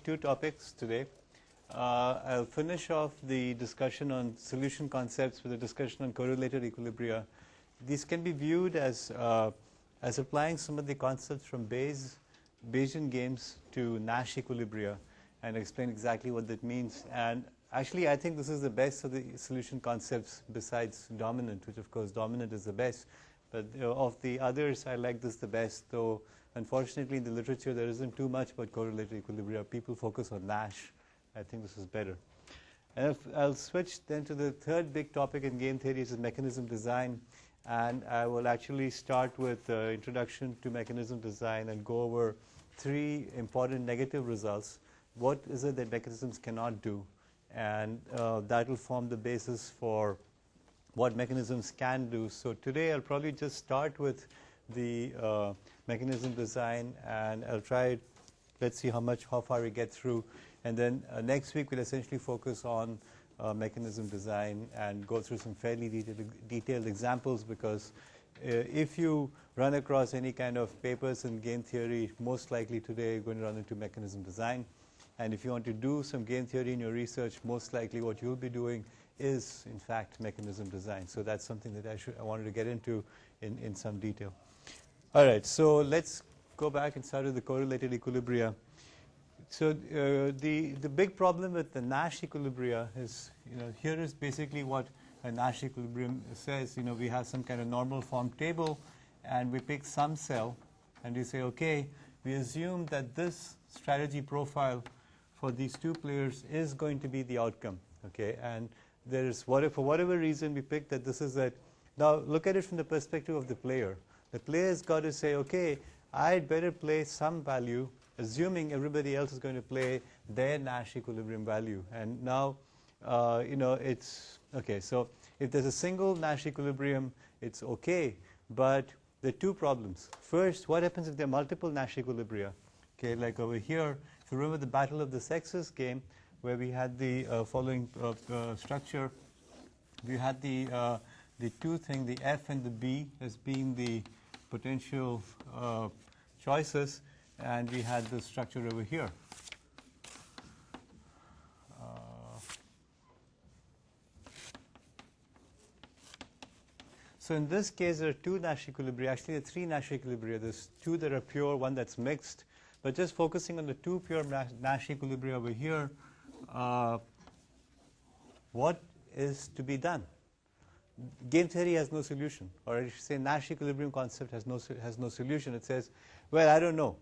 two topics today. I'll finish off the discussion on solution concepts with a discussion on correlated equilibria. These can be viewed as applying some of the concepts from Bayesian games to Nash equilibria, and explain exactly what that means. And actually, I think this is the best of the solution concepts besides dominant, which of course dominant is the best. But of the others, I like this the best, though unfortunately in the literature there isn't too much about correlated equilibria. People focus on Nash. I think this is better. And I'll switch then to the third big topic in game theory, which is mechanism design. And I will actually start with introduction to mechanism design and go over three important negative results. What is it that mechanisms cannot do? And that will form the basis for what mechanisms can do. So today I'll probably just start with the mechanism design, and I'll try, let's see how far we get through. And then next week we'll essentially focus on mechanism design and go through some fairly detailed examples, because if you run across any kind of papers in game theory, most likely today you're going to run into mechanism design. And if you want to do some game theory in your research, most likely what you'll be doing is in fact mechanism design. So that's something that I wanted to get into in some detail. All right, so let's go back and start with the correlated equilibria. So the big problem with the Nash equilibria is, here is basically what a Nash equilibrium says. We have some kind of normal form table, and we pick some cell, and we say, okay, we assume that this strategy profile for these two players is going to be the outcome. Okay, and there is for whatever reason we pick that this is that. Now look at it from the perspective of the player. The player's got to say, okay, I'd better play some value, assuming everybody else is going to play their Nash equilibrium value. And now, it's okay. So if there's a single Nash equilibrium, it's okay. But there are two problems. First, what happens if there are multiple Nash equilibria? Okay, like over here, if you remember the Battle of the Sexes game, where we had the following structure. We had the two things, the F and the B, as being the potential choices, and we had the structure over here. So in this case, there are two Nash equilibria. Actually, there are three Nash equilibria. There's two that are pure, one that's mixed. But just focusing on the two pure Nash equilibria over here, what is to be done? Game theory has no solution, or I should say Nash equilibrium concept has no solution. It says, well, I don't know,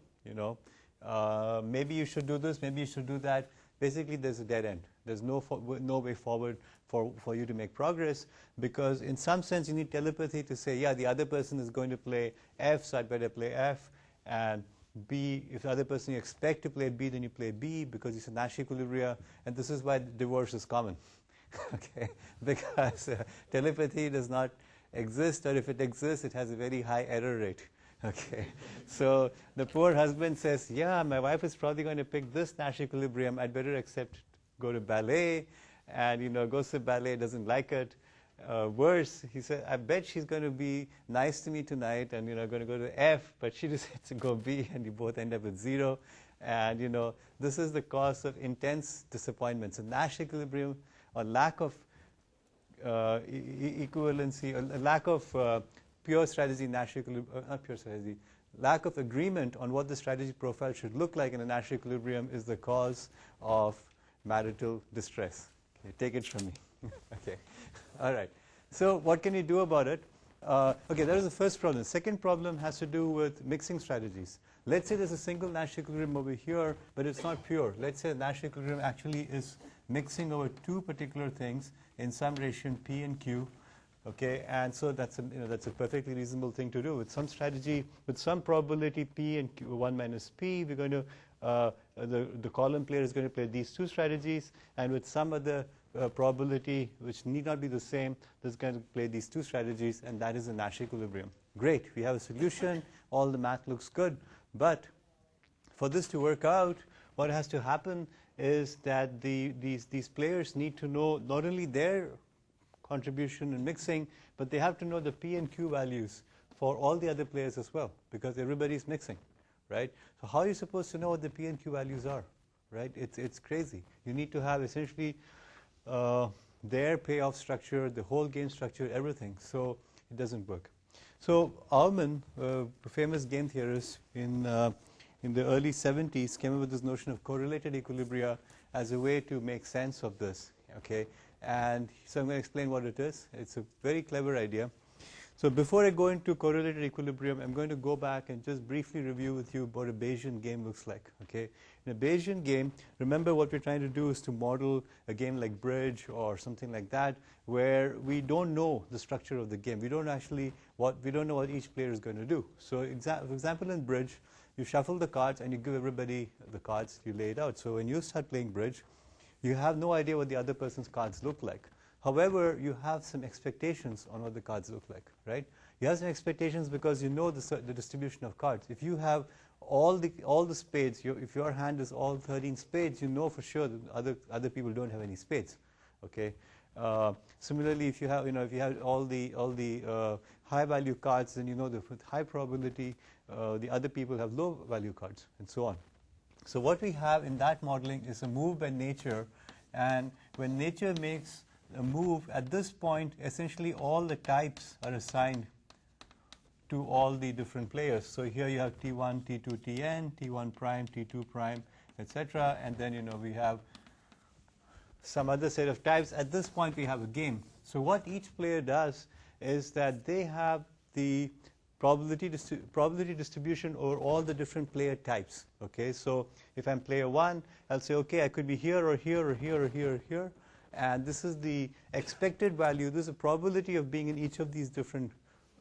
maybe you should do this, maybe you should do that. Basically, there's a dead end. There's no way forward for you to make progress, because in some sense you need telepathy to say, yeah, the other person is going to play F, so I'd better play F, and B, if the other person you expect to play B, then you play B, because it's a Nash equilibria, and this is why divorce is common. Okay, because telepathy does not exist, or if it exists, it has a very high error rate. Okay, so the poor husband says, yeah, my wife is probably going to pick this Nash equilibrium, I'd better go to ballet, and goes to ballet, doesn't like it. Worse, he said, I bet she's going to be nice to me tonight, and going to go to F, but she decides to go B, and you both end up with 0. And this is the cause of intense disappointment. So Nash equilibrium, or lack of equivalency, or lack of pure strategy Nash equilibrium, not pure strategy, lack of agreement on what the strategy profile should look like in a Nash equilibrium is the cause of marital distress. Okay, take it from me. Okay, all right. So what can you do about it? Okay, that is the first problem. Second problem has to do with mixing strategies. Let's say there's a single Nash equilibrium over here, but it's not pure. Let's say the Nash equilibrium actually is mixing over two particular things in some ratio P and Q. Okay, and so that's a perfectly reasonable thing to do. With some strategy, with some probability P and Q, 1 minus P, we're going to the column player is going to play these two strategies, and with some other probability which need not be the same, this is going to play these two strategies, and that is a Nash equilibrium. Great, we have a solution, all the math looks good, but for this to work out, what has to happen is that these players need to know not only their contribution in mixing, but they have to know the P and Q values for all the other players as well, because everybody is mixing, right? So how are you supposed to know what the P and Q values are, right? It's crazy. You need to have essentially their payoff structure, the whole game structure, everything. So it doesn't work. So Ullman, a famous game theorist in the early 70s, came up with this notion of correlated equilibria as a way to make sense of this. Okay, and so I'm going to explain what it is. It's a very clever idea. So before I go into correlated equilibrium, I'm going to go back and just briefly review with you what a Bayesian game looks like. Okay, in a Bayesian game, remember what we're trying to do is to model a game like bridge or something like that, where we don't know the structure of the game. We don't know what each player is going to do. So for example, in bridge, you shuffle the cards and you give everybody the cards you laid out. So when you start playing bridge, you have no idea what the other person's cards look like. However, you have some expectations on what the cards look like, right? You have some expectations because you know the distribution of cards. If you have all the spades, if your hand is all 13 spades, you know for sure that other people don't have any spades, okay? Similarly, if you have all the high value cards, then you know that with high probability the other people have low value cards, and so on. So what we have in that modeling is a move by nature, and when nature makes a move, at this point essentially all the types are assigned to all the different players. So here you have T1, T2, Tn, T1 prime, T2 prime, etc. And then we have some other set of types. At this point we have a game. So what each player does is that they have the probability distribution over all the different player types. Okay, so if I'm player 1, I'll say, okay, I could be here or here or here or here or here. And this is the expected value. This is the probability of being in each of these different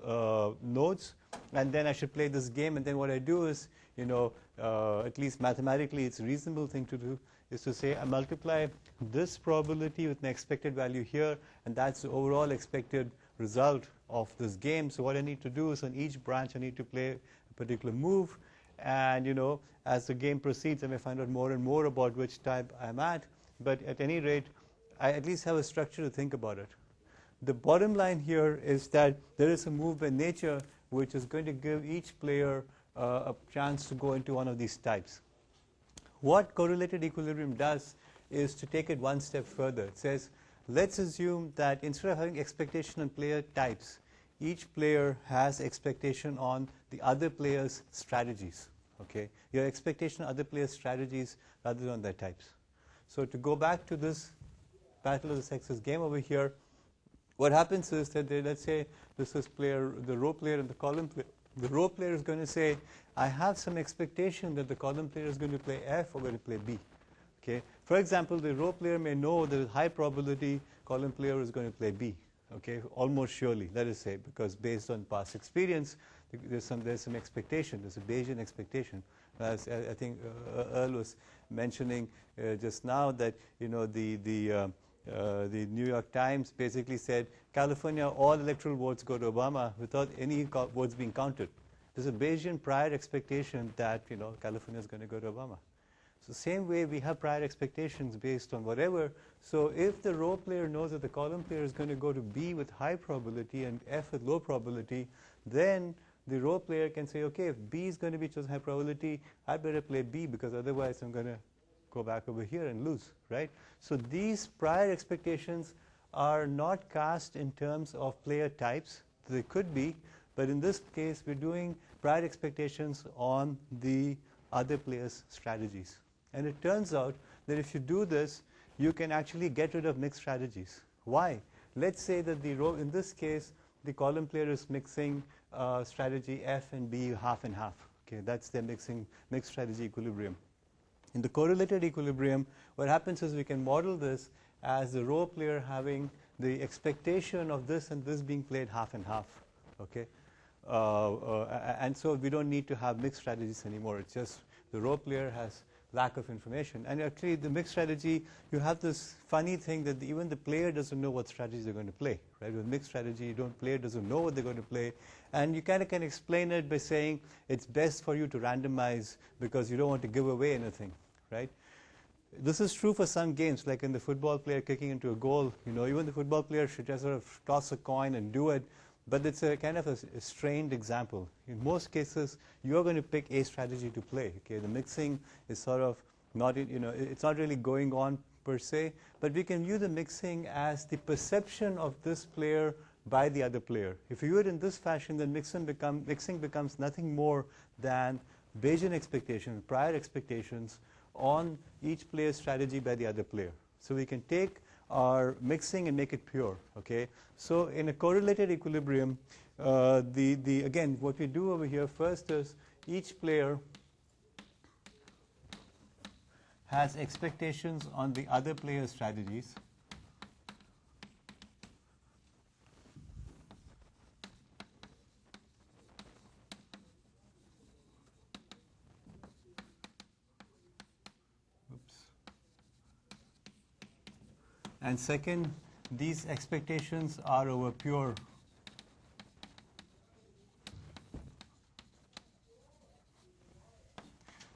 nodes. And then I should play this game. And then what I do is, at least mathematically, it's a reasonable thing to do, is to say I multiply this probability with an expected value here. And that's the overall expected result of this game. So what I need to do is on each branch, I need to play a particular move. And, as the game proceeds, I may find out more and more about which type I'm at. But at any rate, I at least have a structure to think about it. The bottom line here is that there is a move by nature which is going to give each player a chance to go into one of these types. What correlated equilibrium does is to take it one step further. It says, let's assume that instead of having expectation on player types, each player has expectation on the other player's strategies. Okay, your expectation on other players' strategies rather than on their types. So to go back to this Battle of the Sexes game over here, what happens is that let's say this is the row player and the column player. The row player is going to say, I have some expectation that the column player is going to play F or going to play B. Okay. For example, the row player may know that high probability column player is going to play B. Okay, almost surely, let us say, because based on past experience, there's some expectation. There's a Bayesian expectation. As I think Earl was mentioning just now, that the New York Times basically said, California, all electoral votes go to Obama without any votes being counted. There's a Bayesian prior expectation that California is going to go to Obama. So same way we have prior expectations based on whatever. So if the row player knows that the column player is going to go to B with high probability and F with low probability, then the row player can say, okay, if B is going to be chosen high probability, I better play B because otherwise I'm going to go back over here and lose, right? So these prior expectations are not cast in terms of player types. They could be, but in this case we're doing prior expectations on the other players' strategies. And it turns out that if you do this, you can actually get rid of mixed strategies. Why? Let's say that the row, in this case, the column player is mixing strategy F and B half and half. Okay, that's their mixed strategy equilibrium. In the correlated equilibrium, what happens is we can model this as the row player having the expectation of this and this being played half and half. Okay, and so we don't need to have mixed strategies anymore. It's just the row player has lack of information. And actually, the mixed strategy, you have this funny thing that even the player doesn't know what strategies they're going to play. Right? With mixed strategy, player doesn't know what they're going to play. And you kind of can explain it by saying it's best for you to randomize because you don't want to give away anything. Right? This is true for some games, like in the football player kicking into a goal. Even the football player should just sort of toss a coin and do it. But it's a kind of a strained example. In most cases, you're going to pick a strategy to play. Okay, the mixing is sort of not it's not really going on per se, but we can view the mixing as the perception of this player by the other player. If you view it in this fashion, then mixing becomes nothing more than Bayesian expectations, prior expectations on each player's strategy by the other player. So we can take our mixing and make it pure. Okay. So in a correlated equilibrium, again, what we do over here first is each player has expectations on the other player's strategies. And second, these expectations are over pure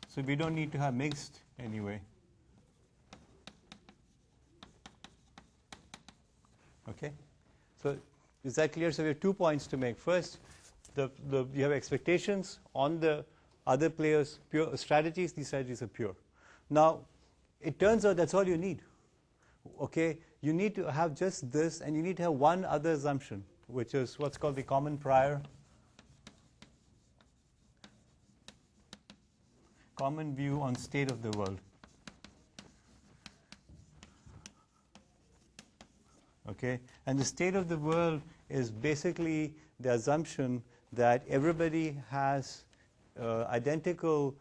so we don't need to have mixed anyway. Okay, so is that clear? So we have 2 points to make. First, you have expectations on the other players' pure strategies. These strategies are pure. Now, it turns out that's all you need. Okay, you need to have just this, and you need to have one other assumption, which is what's called the common prior, common view on state of the world. Okay, and the state of the world is basically the assumption that everybody has identical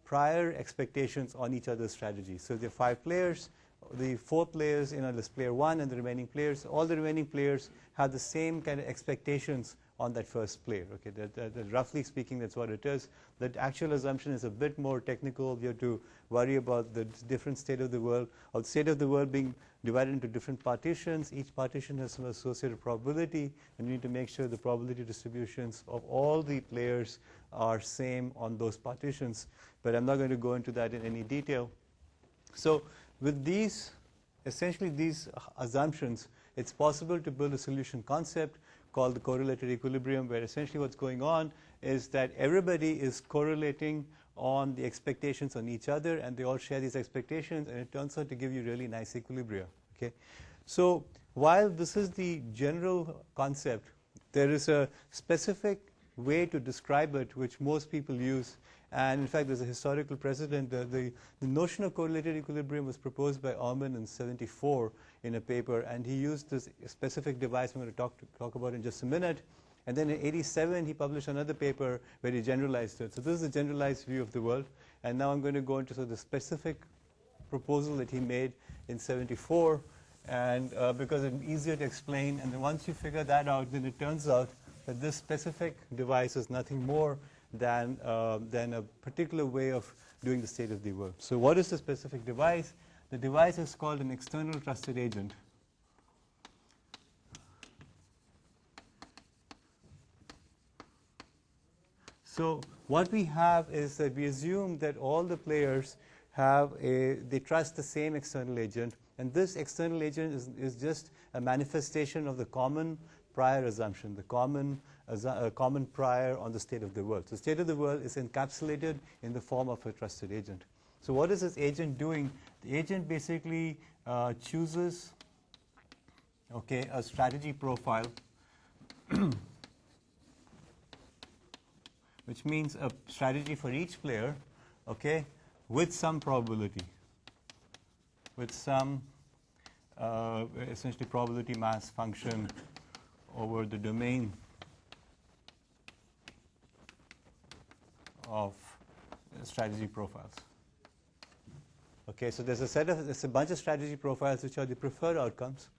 prior expectations on each other's strategies. So there are 5 players. The 4 players, there's player 1 and the remaining players. All the remaining players have the same kind of expectations on that first player. Okay, that roughly speaking, that's what it is. The actual assumption is a bit more technical. We have to worry about the different state of the world, or the state of the world being divided into different partitions. Each partition has some associated probability, and we need to make sure the probability distributions of all the players are same on those partitions. But I'm not going to go into that in any detail. So with these, essentially these assumptions, it's possible to build a solution concept called the correlated equilibrium, where essentially what's going on is that everybody is correlating on the expectations on each other, and they all share these expectations, and it turns out to give you really nice equilibria. Okay, so while this is the general concept, there is a specific way to describe it which most people use. And in fact, there's a historical precedent. The notion of correlated equilibrium was proposed by Aumann in '74 in a paper, and he used this specific device I'm going to talk about in just a minute. And then in '87, he published another paper where he generalized it. So this is a generalized view of the world. And now I'm going to go into sort of the specific proposal that he made in '74, and because it's easier to explain. And then once you figure that out, then it turns out that this specific device is nothing more than a particular way of doing the state of the world. So what is the specific device? The device is called an external trusted agent. So what we have is that we assume that all the players they trust the same external agent, and this external agent is just a manifestation of the common prior assumption, the common prior on the state of the world. So state of the world is encapsulated in the form of a trusted agent. So what is this agent doing? The agent basically chooses a strategy profile which means a strategy for each player, with some probability, with some essentially probability mass function over the domain of strategy profiles. Okay, so there's a bunch of strategy profiles which are the preferred outcomes,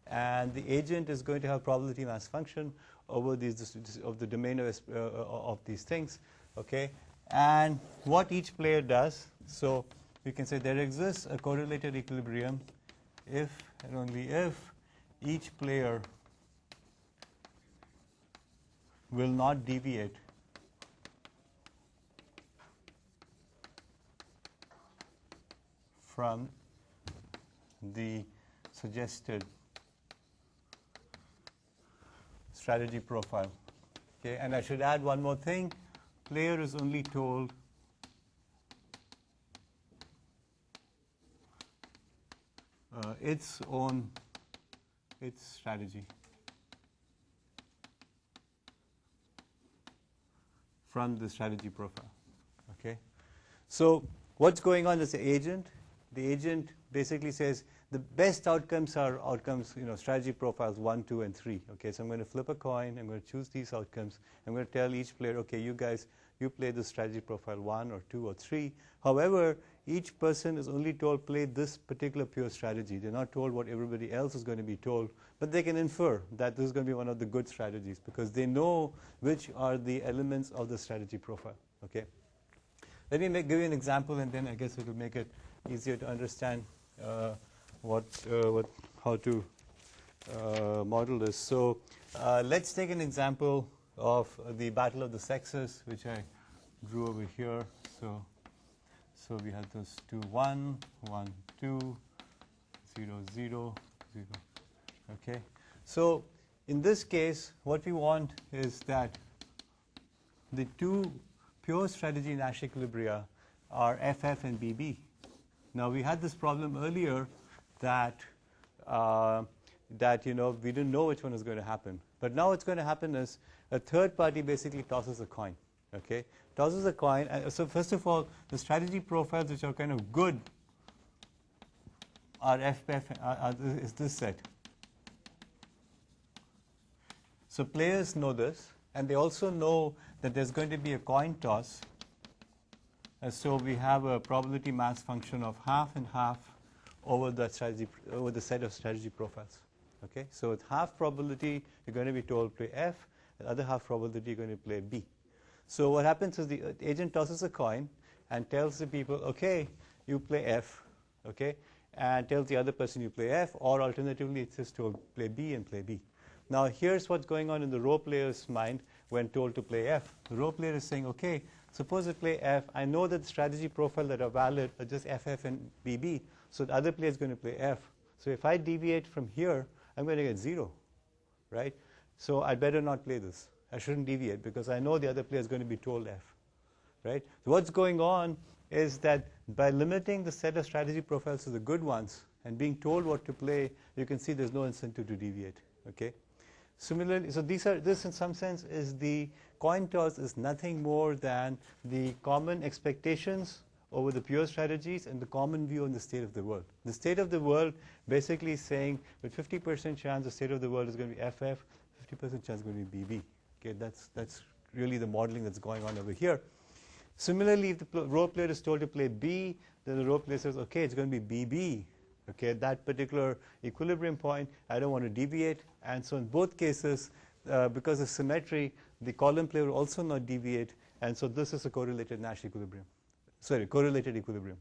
and the agent is going to have probability mass function over of the domain of these things. Okay, and what each player does. So we can say there exists a correlated equilibrium if and only if each player will not deviate from the suggested strategy profile. Okay, and I should add one more thing. Player is only told its strategy from the strategy profile. Okay, so what's going on is the agent basically says the best outcomes are outcomes, strategy profiles 1, 2, and 3. Okay, so I'm going to flip a coin. I'm going to choose these outcomes. I'm going to tell each player, okay, you guys, you play the strategy profile 1 or 2 or 3. However, each person is only told play this particular pure strategy. They're not told what everybody else is going to be told, but they can infer that this is going to be one of the good strategies because they know which are the elements of the strategy profile. Okay, let me give you an example, and then I guess it will make it easier to understand how to model this. So let's take an example of the battle of the sexes, which I drew over here. So we have those 2, 1, 1, 2, 0, 0, 0. Okay. So in this case, what we want is that the two pure strategy Nash equilibria are FF and BB. Now we had this problem earlier that we didn't know which one was going to happen. But now what's going to happen is a third party basically tosses a coin. Okay, tosses a coin. So first of all, the strategy profiles which are kind of good are FF is this set. So players know this, and they also know that there's going to be a coin toss. So we have a probability mass function of half and half over the set of strategy profiles. Okay, so with half probability you're going to be told play F, the other half probability you're going to play B. So what happens is the agent tosses a coin and tells the people, okay, you play F, okay, and tells the other person you play F, or alternatively it's just told play B and play B. Now here's what's going on in the role player's mind when told to play F. The role player is saying, okay, suppose I play F, I know that the strategy profile that are valid are just FF and BB, so the other player is going to play F. So if I deviate from here, I'm going to get 0, right? So I'd better not play this. I shouldn't deviate because I know the other player is going to be told F, right? So what's going on is that by limiting the set of strategy profiles to the good ones and being told what to play, you can see there's no incentive to deviate, okay? Similarly, so this in some sense is the coin toss is nothing more than the common expectations over the pure strategies and the common view on the state of the world. The state of the world basically is saying with 50% chance the state of the world is going to be FF, 50% chance is going to be BB. Okay, that's really the modeling that's going on over here. Similarly, if the role player is told to play B, then the role player says, okay, it's going to be BB. Okay, at that particular equilibrium point, I don't want to deviate. And so in both cases, because of symmetry, the column player will also not deviate. And so this is a correlated Nash equilibrium. Sorry, correlated equilibrium.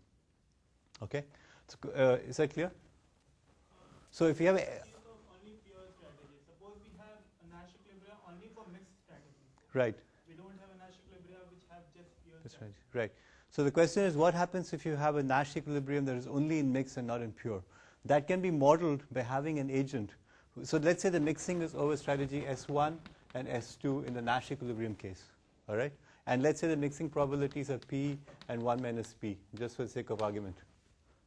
Okay, so, is that clear? So if you have only pure strategy. Suppose we have a Nash equilibrium only for mixed strategy. Right. We don't have a Nash equilibrium which have just pure That's strategy. right. So the question is, what happens if you have a Nash equilibrium that is only in mixed and not in pure? That can be modeled by having an agent. So let's say the mixing is over strategy S1 and S2 in the Nash equilibrium case. All right? And let's say the mixing probabilities are P and 1 minus P, just for the sake of argument.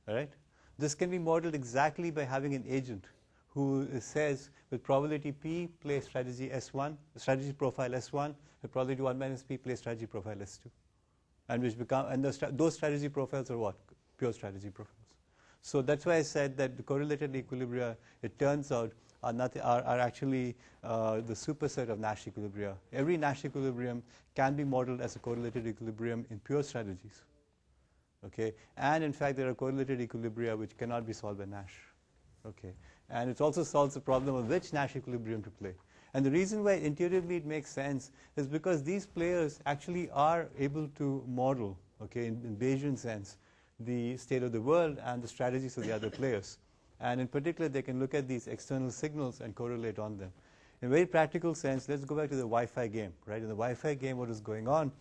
All right? This can be modeled exactly by having an agent who says with probability P, play strategy S1, strategy profile S1, with probability 1 minus P, play strategy profile S2. And those strategy profiles are what? Pure strategy profiles. So that's why I said that the correlated equilibria, it turns out, are actually the superset of Nash equilibria. Every Nash equilibrium can be modeled as a correlated equilibrium in pure strategies. Okay, and in fact there are correlated equilibria which cannot be solved by Nash. Okay, and it also solves the problem of which Nash equilibrium to play. And the reason why intuitively it makes sense is because these players actually are able to model, okay, in Bayesian sense, the state of the world and the strategies of the other players. And in particular, they can look at these external signals and correlate on them. In a very practical sense, let's go back to the Wi-Fi game, right? In the Wi-Fi game, what is going on?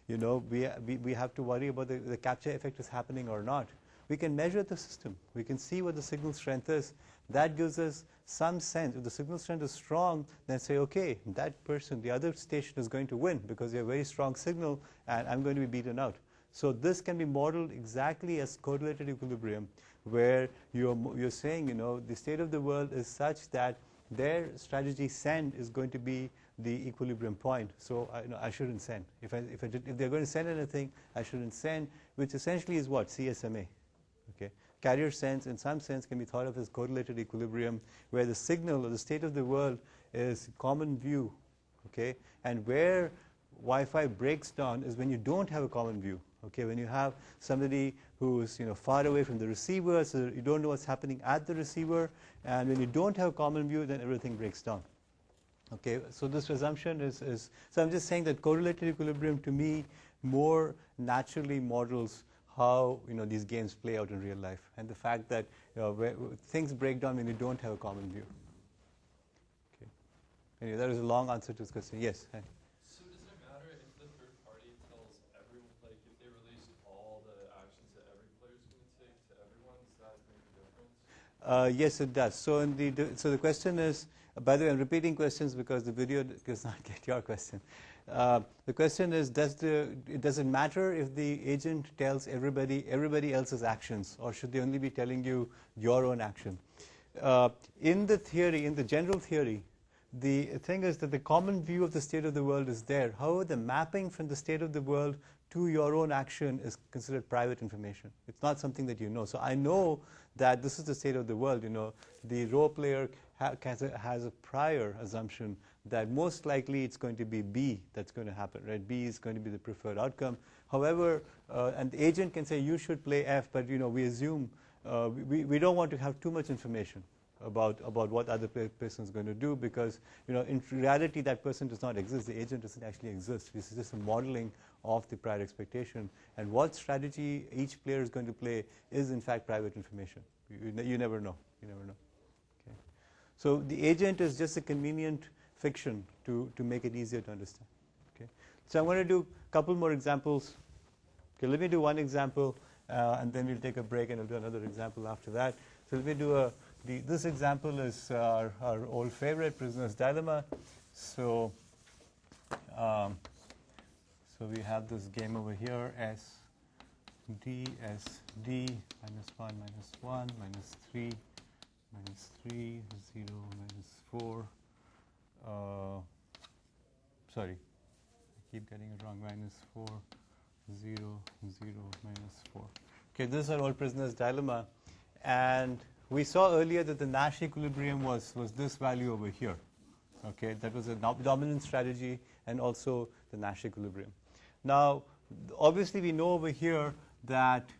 You know, we have to worry about the capture effect is happening or not. We can measure the system. We can see what the signal strength is. That gives us some sense. If the signal strength is strong, then say, okay, that person, the other station is going to win because they have a very strong signal and I'm going to be beaten out. So this can be modeled exactly as correlated equilibrium, where you're saying, the state of the world is such that their strategy send is going to be the equilibrium point. So I shouldn't send. If they're going to send anything, I shouldn't send, which essentially is what? CSMA. Okay. Carrier sense, in some sense, can be thought of as correlated equilibrium, where the signal or the state of the world is common view. Okay. And where Wi-Fi breaks down is when you don't have a common view. Okay, when you have somebody who's far away from the receiver, so you don't know what's happening at the receiver, and when you don't have a common view, then everything breaks down. Okay, so this assumption is so I'm just saying that correlated equilibrium to me more naturally models how these games play out in real life, and the fact that where things break down when you don't have a common view. Okay, anyway, that is a long answer to this question. Yes. Hi. Yes, it does. So the question is, by the way, I'm repeating questions because the video does not get your question. The question is, does it matter if the agent tells everybody else's actions, or should they only be telling you your own action? In the general theory, the thing is that the common view of the state of the world is there. However, the mapping from the state of the world to your own action is considered private information. It's not something that you know. So I know that this is the state of the world. The role player has a prior assumption that most likely it's going to be B that's going to happen, right? B is going to be the preferred outcome. However, and the agent can say you should play F, but we assume we don't want to have too much information about what other person is going to do, because in reality that person does not exist. The agent doesn't actually exist. This is just a modeling of the prior expectation, and what strategy each player is going to play is in fact private information. You never know. Okay. So the agent is just a convenient fiction to make it easier to understand. Okay. So I'm going to do a couple more examples. Okay, let me do one example, and then we'll take a break and I'll do another example after that. So let me do this example is our old favorite, prisoner's dilemma. So we have this game over here, S, D, S, D, -1, -1, -3, -3, 0, -4. Sorry, I keep getting it wrong. -4, 0, 0, -4. Okay, this is our old prisoner's dilemma, and we saw earlier that the Nash equilibrium was this value over here. Okay, that was a dominant strategy, and also the Nash equilibrium. Now, obviously, we know over here that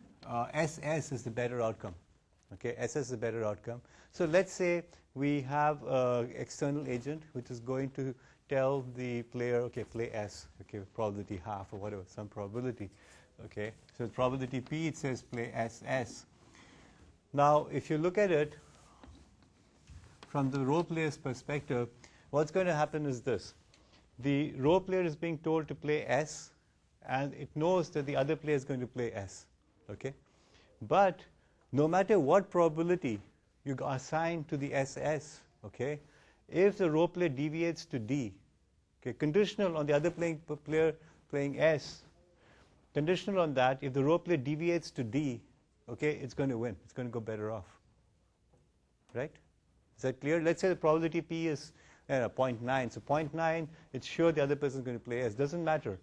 SS is the better outcome. Okay, SS is the better outcome. So let's say we have an external agent which is going to tell the player, okay, play S. Okay, probability half or whatever, some probability. Okay, so probability P, it says play SS. Now, if you look at it from the role player's perspective, what's going to happen is this. The role player is being told to play S, and it knows that the other player is going to play S. Okay? But no matter what probability you assign to the SS, okay, if the role player deviates to D, okay, conditional on the other player playing S, conditional on that, if the role player deviates to D, okay, it's going to win. It's going to go better off. Right? Is that clear? Let's say the probability P is 0.9. So 0.9, it's sure the other person is going to play S. Doesn't matter.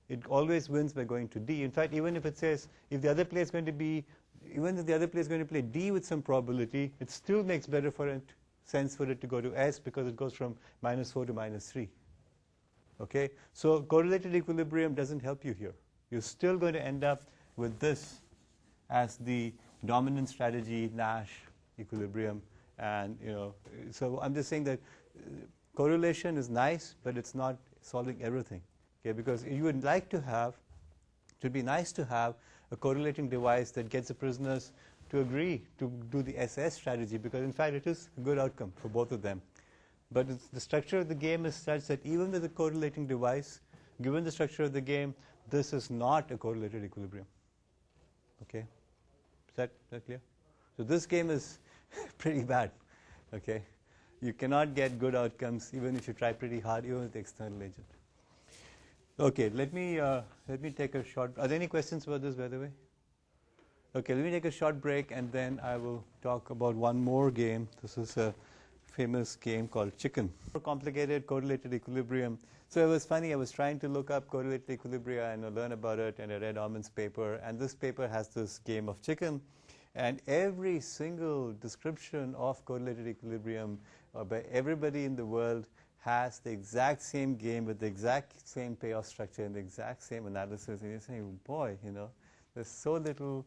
It always wins by going to D. In fact, even if it says if the other player is going to be, even if the other player is going to play D with some probability, it still makes better sense for it to go to S, because it goes from -4 to -3. Okay? So correlated equilibrium doesn't help you here. You're still going to end up with this as the dominant strategy, Nash equilibrium, and so I'm just saying that correlation is nice, but it's not solving everything. Okay, because you would like to have, it would be nice to have a correlating device that gets the prisoners to agree to do the SS strategy, because in fact it is a good outcome for both of them. But the structure of the game is such that even with a correlating device, given the structure of the game, this is not a correlated equilibrium. Okay, is that clear? So this game is pretty bad. Okay, you cannot get good outcomes even if you try pretty hard, even with the external agent. Okay, let me take a short. Are there any questions about this, by the way? Okay, let me take a short break, and then I will talk about one more game. This is a famous game called Chicken. More complicated correlated equilibrium. So it was funny. I was trying to look up correlated equilibria and learn about it, and I read Armin's paper. And this paper has this game of Chicken, and every single description of correlated equilibrium by everybody in the world has the exact same game with the exact same payoff structure and the exact same analysis. And you're saying, boy, you know, there's so little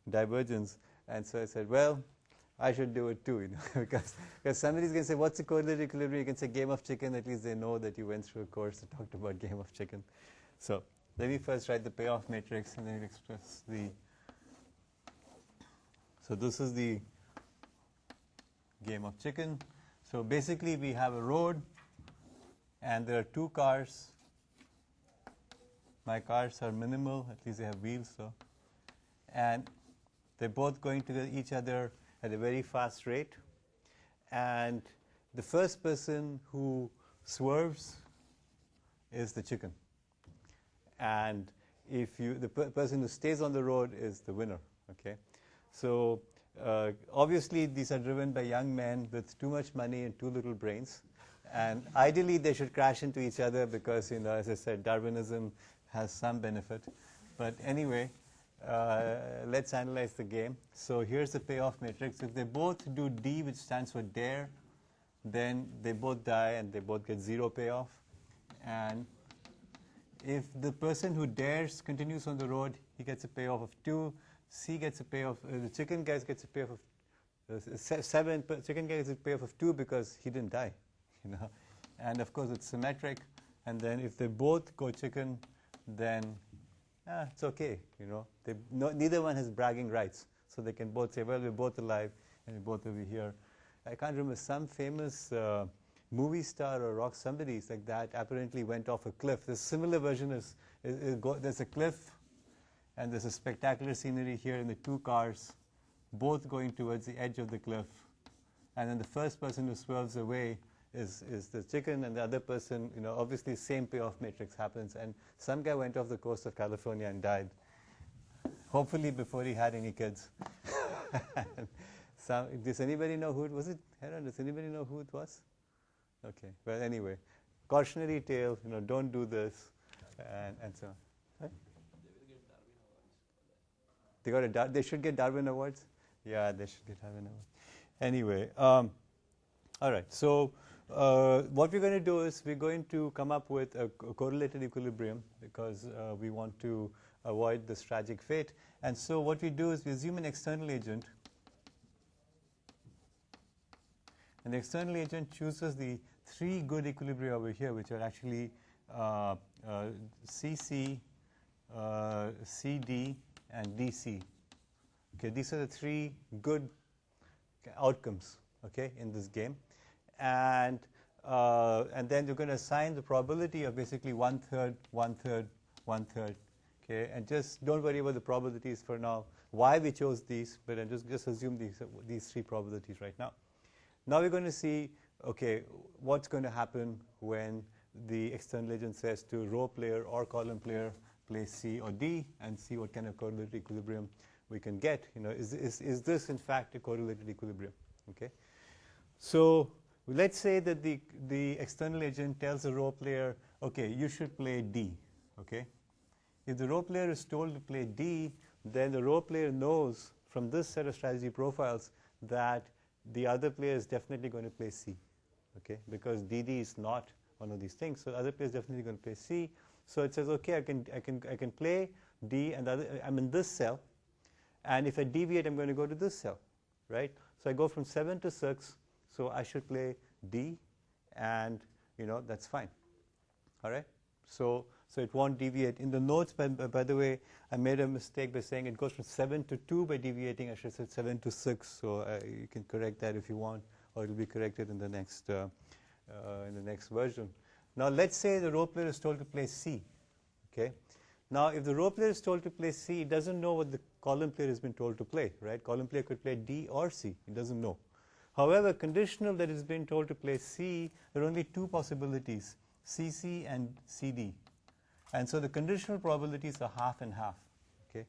divergence. And so I said, well, I should do it too, you know, because somebody's going to say, what's a correlated equilibrium? You can say game of chicken. At least they know that you went through a course that talked about game of chicken. So let me first write the payoff matrix, and then express the. So this is the game of chicken. So basically, we have a road, and there are two cars. My cars are minimal, at least they have wheels, so. And they're both going to each other at a very fast rate. And the first person who swerves is the chicken. And if you, the person who stays on the road is the winner, okay? So obviously, these are driven by young men with too much money and too little brains. And ideally, they should crash into each other because, you know, as I said, Darwinism has some benefit. But anyway, let's analyze the game. So here's the payoff matrix. If they both do D, which stands for dare, then they both die and they both get 0 payoff. And if the person who dares continues on the road, he gets a payoff of 2. C gets a payoff. The chicken guy gets a payoff of 7. Chicken guy gets a payoff of 2 because he didn't die, you know. And of course, it's symmetric. And then if they both go chicken, then it's okay, you know. Neither one has bragging rights, so they can both say, well, we're both alive and we're both over here. I can't remember, some famous movie star or rock somebody like that apparently went off a cliff. There's a similar version there's a cliff, and there's a spectacular scenery here in the two cars, both going towards the edge of the cliff. And then the first person who swerves away is the chicken, and the other person, you know, obviously same payoff matrix happens. And some guy went off the coast of California and died, hopefully before he had any kids. Does anybody know who it was? Does anybody know who it was? Okay, well, anyway, cautionary tale, you know, don't do this, and so on. Right? They should get Darwin Awards? Yeah, they should get Darwin Awards. Anyway, all right, so what we're going to do is we're going to come up with a correlated equilibrium because we want to avoid this tragic fate. And so what we do is we assume an external agent, and the external agent chooses the 3 good equilibria over here, which are actually CC, CD, and DC. Okay, these are the 3 good outcomes, okay, in this game. And then you're going to assign the probability of basically 1/3, 1/3, 1/3. Okay, and just don't worry about the probabilities for now. Why we chose these, but just assume these 3 probabilities right now. Now we're going to see, okay, what's going to happen when the external agent says to row player or column player, play C or D, and see what kind of correlated equilibrium we can get. You know, is this in fact a correlated equilibrium? Okay, so let's say that the external agent tells the row player, okay, you should play D. Okay, if the row player is told to play D, then the row player knows from this set of strategy profiles that the other player is definitely going to play C. Okay, because DD is not one of these things, so the other player is definitely going to play C. So it says, okay, I can play D, and I'm in this cell, and if I deviate, I'm going to go to this cell, right? So I go from 7 to 6, so I should play D, and you know that's fine. All right. So it won't deviate. In the notes, by the way, I made a mistake by saying it goes from 7 to 2 by deviating. I should have said 7 to 6. So you can correct that if you want, or it will be corrected in the next version. Now let's say the row player is told to play C. Okay. Now if the row player is told to play C, it doesn't know what the column player has been told to play, right? Column player could play D or C. It doesn't know. However, conditional that is being told to play C, there are only 2 possibilities, CC and CD. And so the conditional probabilities are half and half. Okay,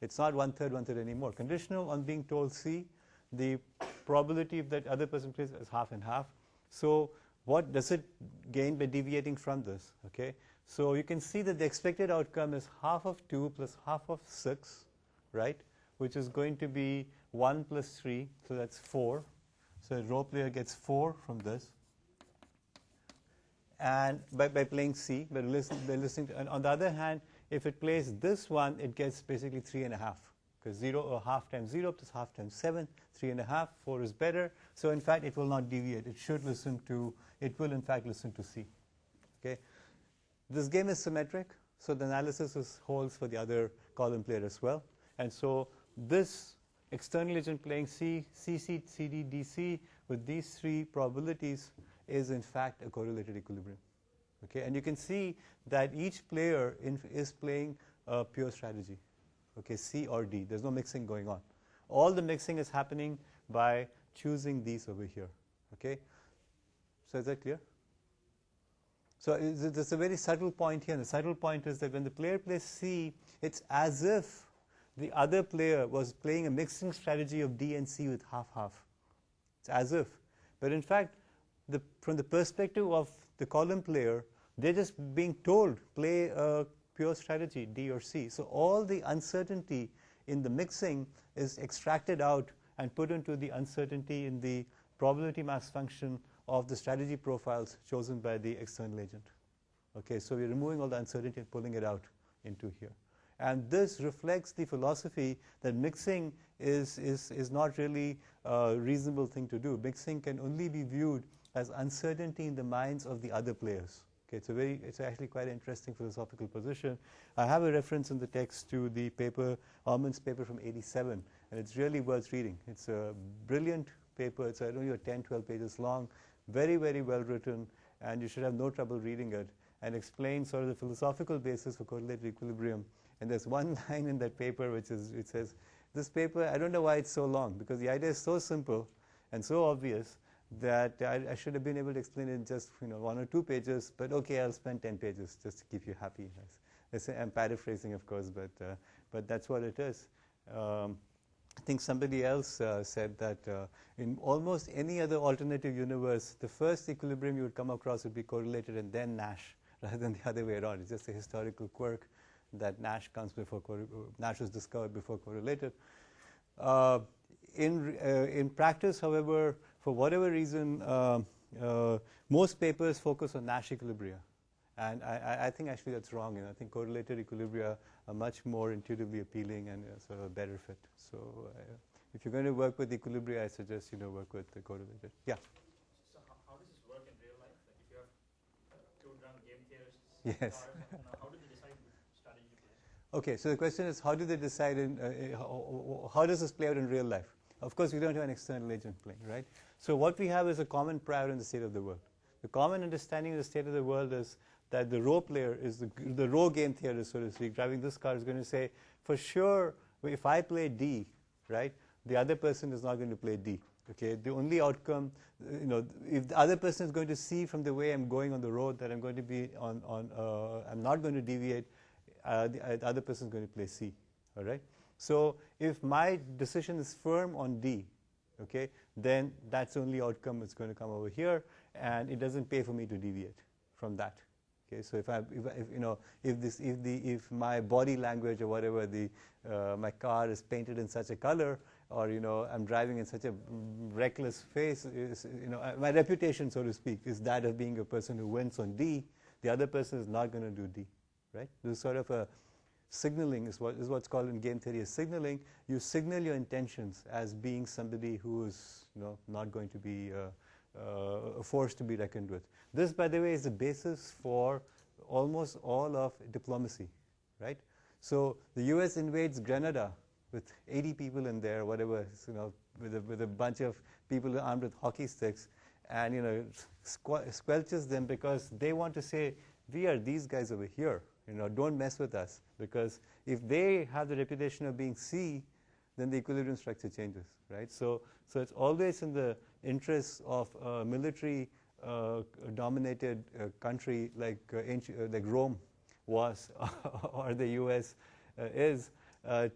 it's not 1/3 anymore. Conditional on being told C, the probability of that other person plays is half and half. So what does it gain by deviating from this? Okay, so you can see that the expected outcome is half of 2 plus half of 6, right? Which is going to be 1 plus 3, so that's 4. So the rho player gets 4 from this. And by playing C, by listening to, and on the other hand, if it plays this one, it gets basically 3.5, because 0 or half times 0 plus half times 7, 3.5, 4 is better. So in fact, it will not deviate. It should listen to, it will in fact listen to C. Okay, this game is symmetric, so the analysis holds for the other column player as well. And so this external agent playing C, CC, CD, DC with these three probabilities is in fact a correlated equilibrium. Okay, and you can see that each player is playing a pure strategy. Okay, C or D. There's no mixing going on. All the mixing is happening by choosing these over here. Okay, so is that clear? So there's a very subtle point here. And the subtle point is that when the player plays C, it's as if the other player was playing a mixing strategy of D and C with half-half. It's as if. But in fact, from the perspective of the column player, they're just being told, play a pure strategy, D or C. So all the uncertainty in the mixing is extracted out and put into the uncertainty in the probability mass function of the strategy profiles chosen by the external agent. Okay, so we're removing all the uncertainty and pulling it out into here. And this reflects the philosophy that mixing is not really a reasonable thing to do. Mixing can only be viewed as uncertainty in the minds of the other players. Okay, it's actually quite an interesting philosophical position. I have a reference in the text to the paper, Orman's paper from '87, and it's really worth reading. It's a brilliant paper. It's only 10, 12 pages long, very, very well written, and you should have no trouble reading it, and explains sort of the philosophical basis for correlated equilibrium. And there's one line in that paper which says, this paper, I don't know why it's so long, because the idea is so simple and so obvious that I should have been able to explain it in just 1 or 2 pages, but okay, I'll spend 10 pages just to keep you happy. I'm paraphrasing, of course, but that's what it is. I think somebody else said that in almost any other alternative universe, the first equilibrium you would come across would be correlated and then Nash, rather than the other way around. It's just a historical quirk that Nash comes before Nash was discovered before correlated. In practice, however, for whatever reason, most papers focus on Nash equilibria, and I think actually that's wrong. I think correlated equilibria are much more intuitively appealing and sort of a better fit. So, if you're going to work with equilibria, I suggest work with the correlated. Yeah. So how does this work in real life? Like if you have two-drunk game theorists, yes. How do they decide which strategy to play? Okay, so the question is, how do they decide how does this play out in real life? Of course, we don't have an external agent playing, right? So what we have is a common prior in the state of the world. The common understanding of the state of the world is that the rho player is the rho game theorist, so to speak, driving this car is going to say, for sure, if I play D, right, the other person is not going to play D. Okay, the only outcome, if the other person is going to see from the way I'm going on the road that I'm going to be I'm not going to deviate, the other person is going to play C. All right. So if my decision is firm on D, okay, then that's the only outcome that's going to come over here, and it doesn't pay for me to deviate from that. Okay, so if my body language or whatever, my car is painted in such a color, or I'm driving in such a reckless face, my reputation, so to speak, is that of being a person who wins on D. The other person is not going to do D, right? This is sort of a signaling is what's called in game theory as signaling. You signal your intentions as being somebody who is not going to be a force to be reckoned with. This, by the way, is the basis for almost all of diplomacy, right? So the U.S. invades Grenada with 80 people in there, whatever, with a bunch of people armed with hockey sticks, and squelches them because they want to say, we are these guys over here. Don't mess with us, because if they have the reputation of being C, then the equilibrium structure changes, right? So it's always in the interest of a military dominated country like Rome, was or the US is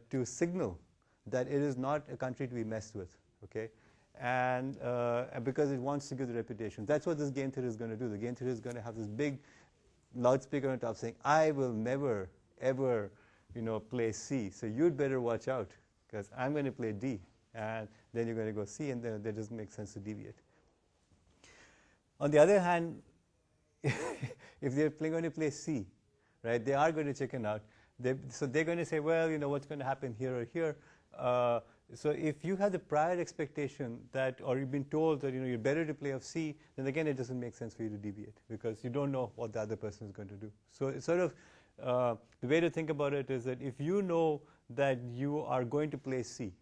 to signal that it is not a country to be messed with, okay? And because it wants to give the reputation. That's what this game theory is going to do. The game theory is going to have this big loudspeaker on top saying, I will never, ever, play C. So you'd better watch out because I'm going to play D. And then you're going to go C, and then it doesn't make sense to deviate. On the other hand, if they're going to play C, right, they are going to chicken out. So they're going to say, well, what's going to happen here or here. So if you have the prior expectation that, or you've been told that you're better to play off C, then again it doesn't make sense for you to deviate because you don't know what the other person is going to do. So it's sort of the way to think about it is that if you know that you are going to play C,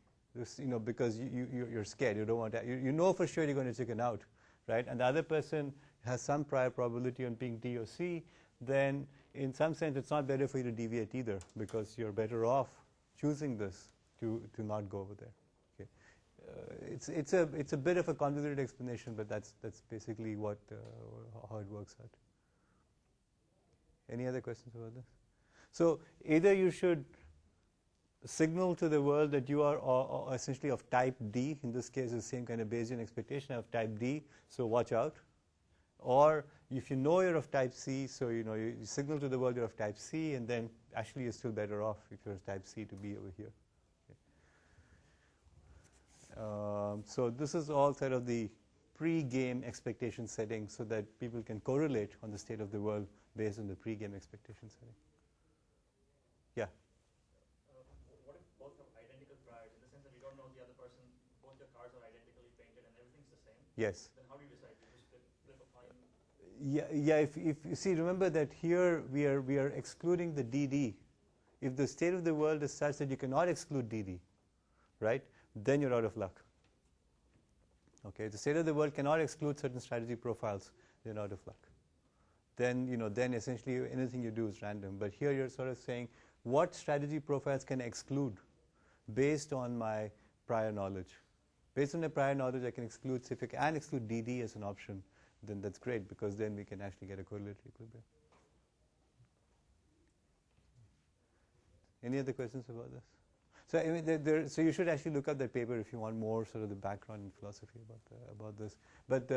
because you're scared, you don't want to, you know for sure you're going to chicken out, right? And the other person has some prior probability on being D or C, then in some sense it's not better for you to deviate either because you're better off choosing this to not go over there. Okay, it's a bit of a convoluted explanation, but that's basically what how it works out. Any other questions about this? So either you should signal to the world that you are essentially of type D. In this case, the same kind of Bayesian expectation of type D. So watch out. Or if you know you're of type C, so you signal to the world you're of type C, and then actually you're still better off if you're of type C to be over here. So this is all sort of the pre-game expectation setting so that people can correlate on the state of the world based on the pre-game expectation setting. Yeah? What if both have identical priors in the sense that you don't know the other person, both your cards are identically painted and everything's the same? Yes. Then how do you decide? You just flip a coin? Yeah, if you see, remember that here we are excluding the DD. If the state of the world is such that you cannot exclude DD, right? Then you're out of luck. Okay, the state of the world cannot exclude certain strategy profiles, you're out of luck. Then then essentially anything you do is random. But here you're sort of saying, what strategy profiles can I exclude based on my prior knowledge? Based on my prior knowledge, I can exclude, if I can exclude DD as an option, then that's great because then we can actually get a correlated equilibrium. Any other questions about this? So I mean, so you should actually look up that paper if you want more sort of the background in philosophy about this. But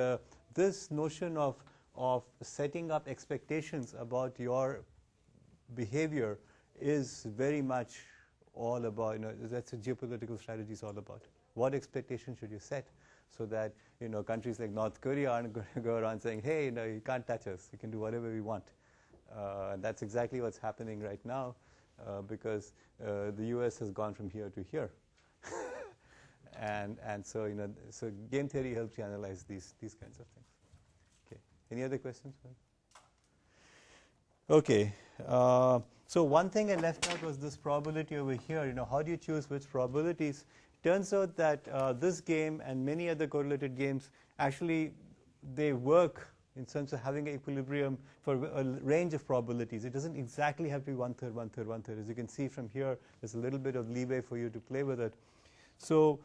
this notion of setting up expectations about your behavior is very much all about, that's what geopolitical strategy is all about. What expectations should you set so that countries like North Korea aren't going to go around saying, hey, you can't touch us, you can do whatever we want. And that's exactly what's happening right now. Because the US has gone from here to here. and so so game theory helps you analyze these kinds of things. Okay. Any other questions? Okay. So one thing I left out was this probability over here. How do you choose which probabilities? Turns out that this game and many other correlated games actually they work in terms of having an equilibrium for a range of probabilities. It doesn't exactly have to be 1/3, 1/3, 1/3. As you can see from here, there's a little bit of leeway for you to play with it. So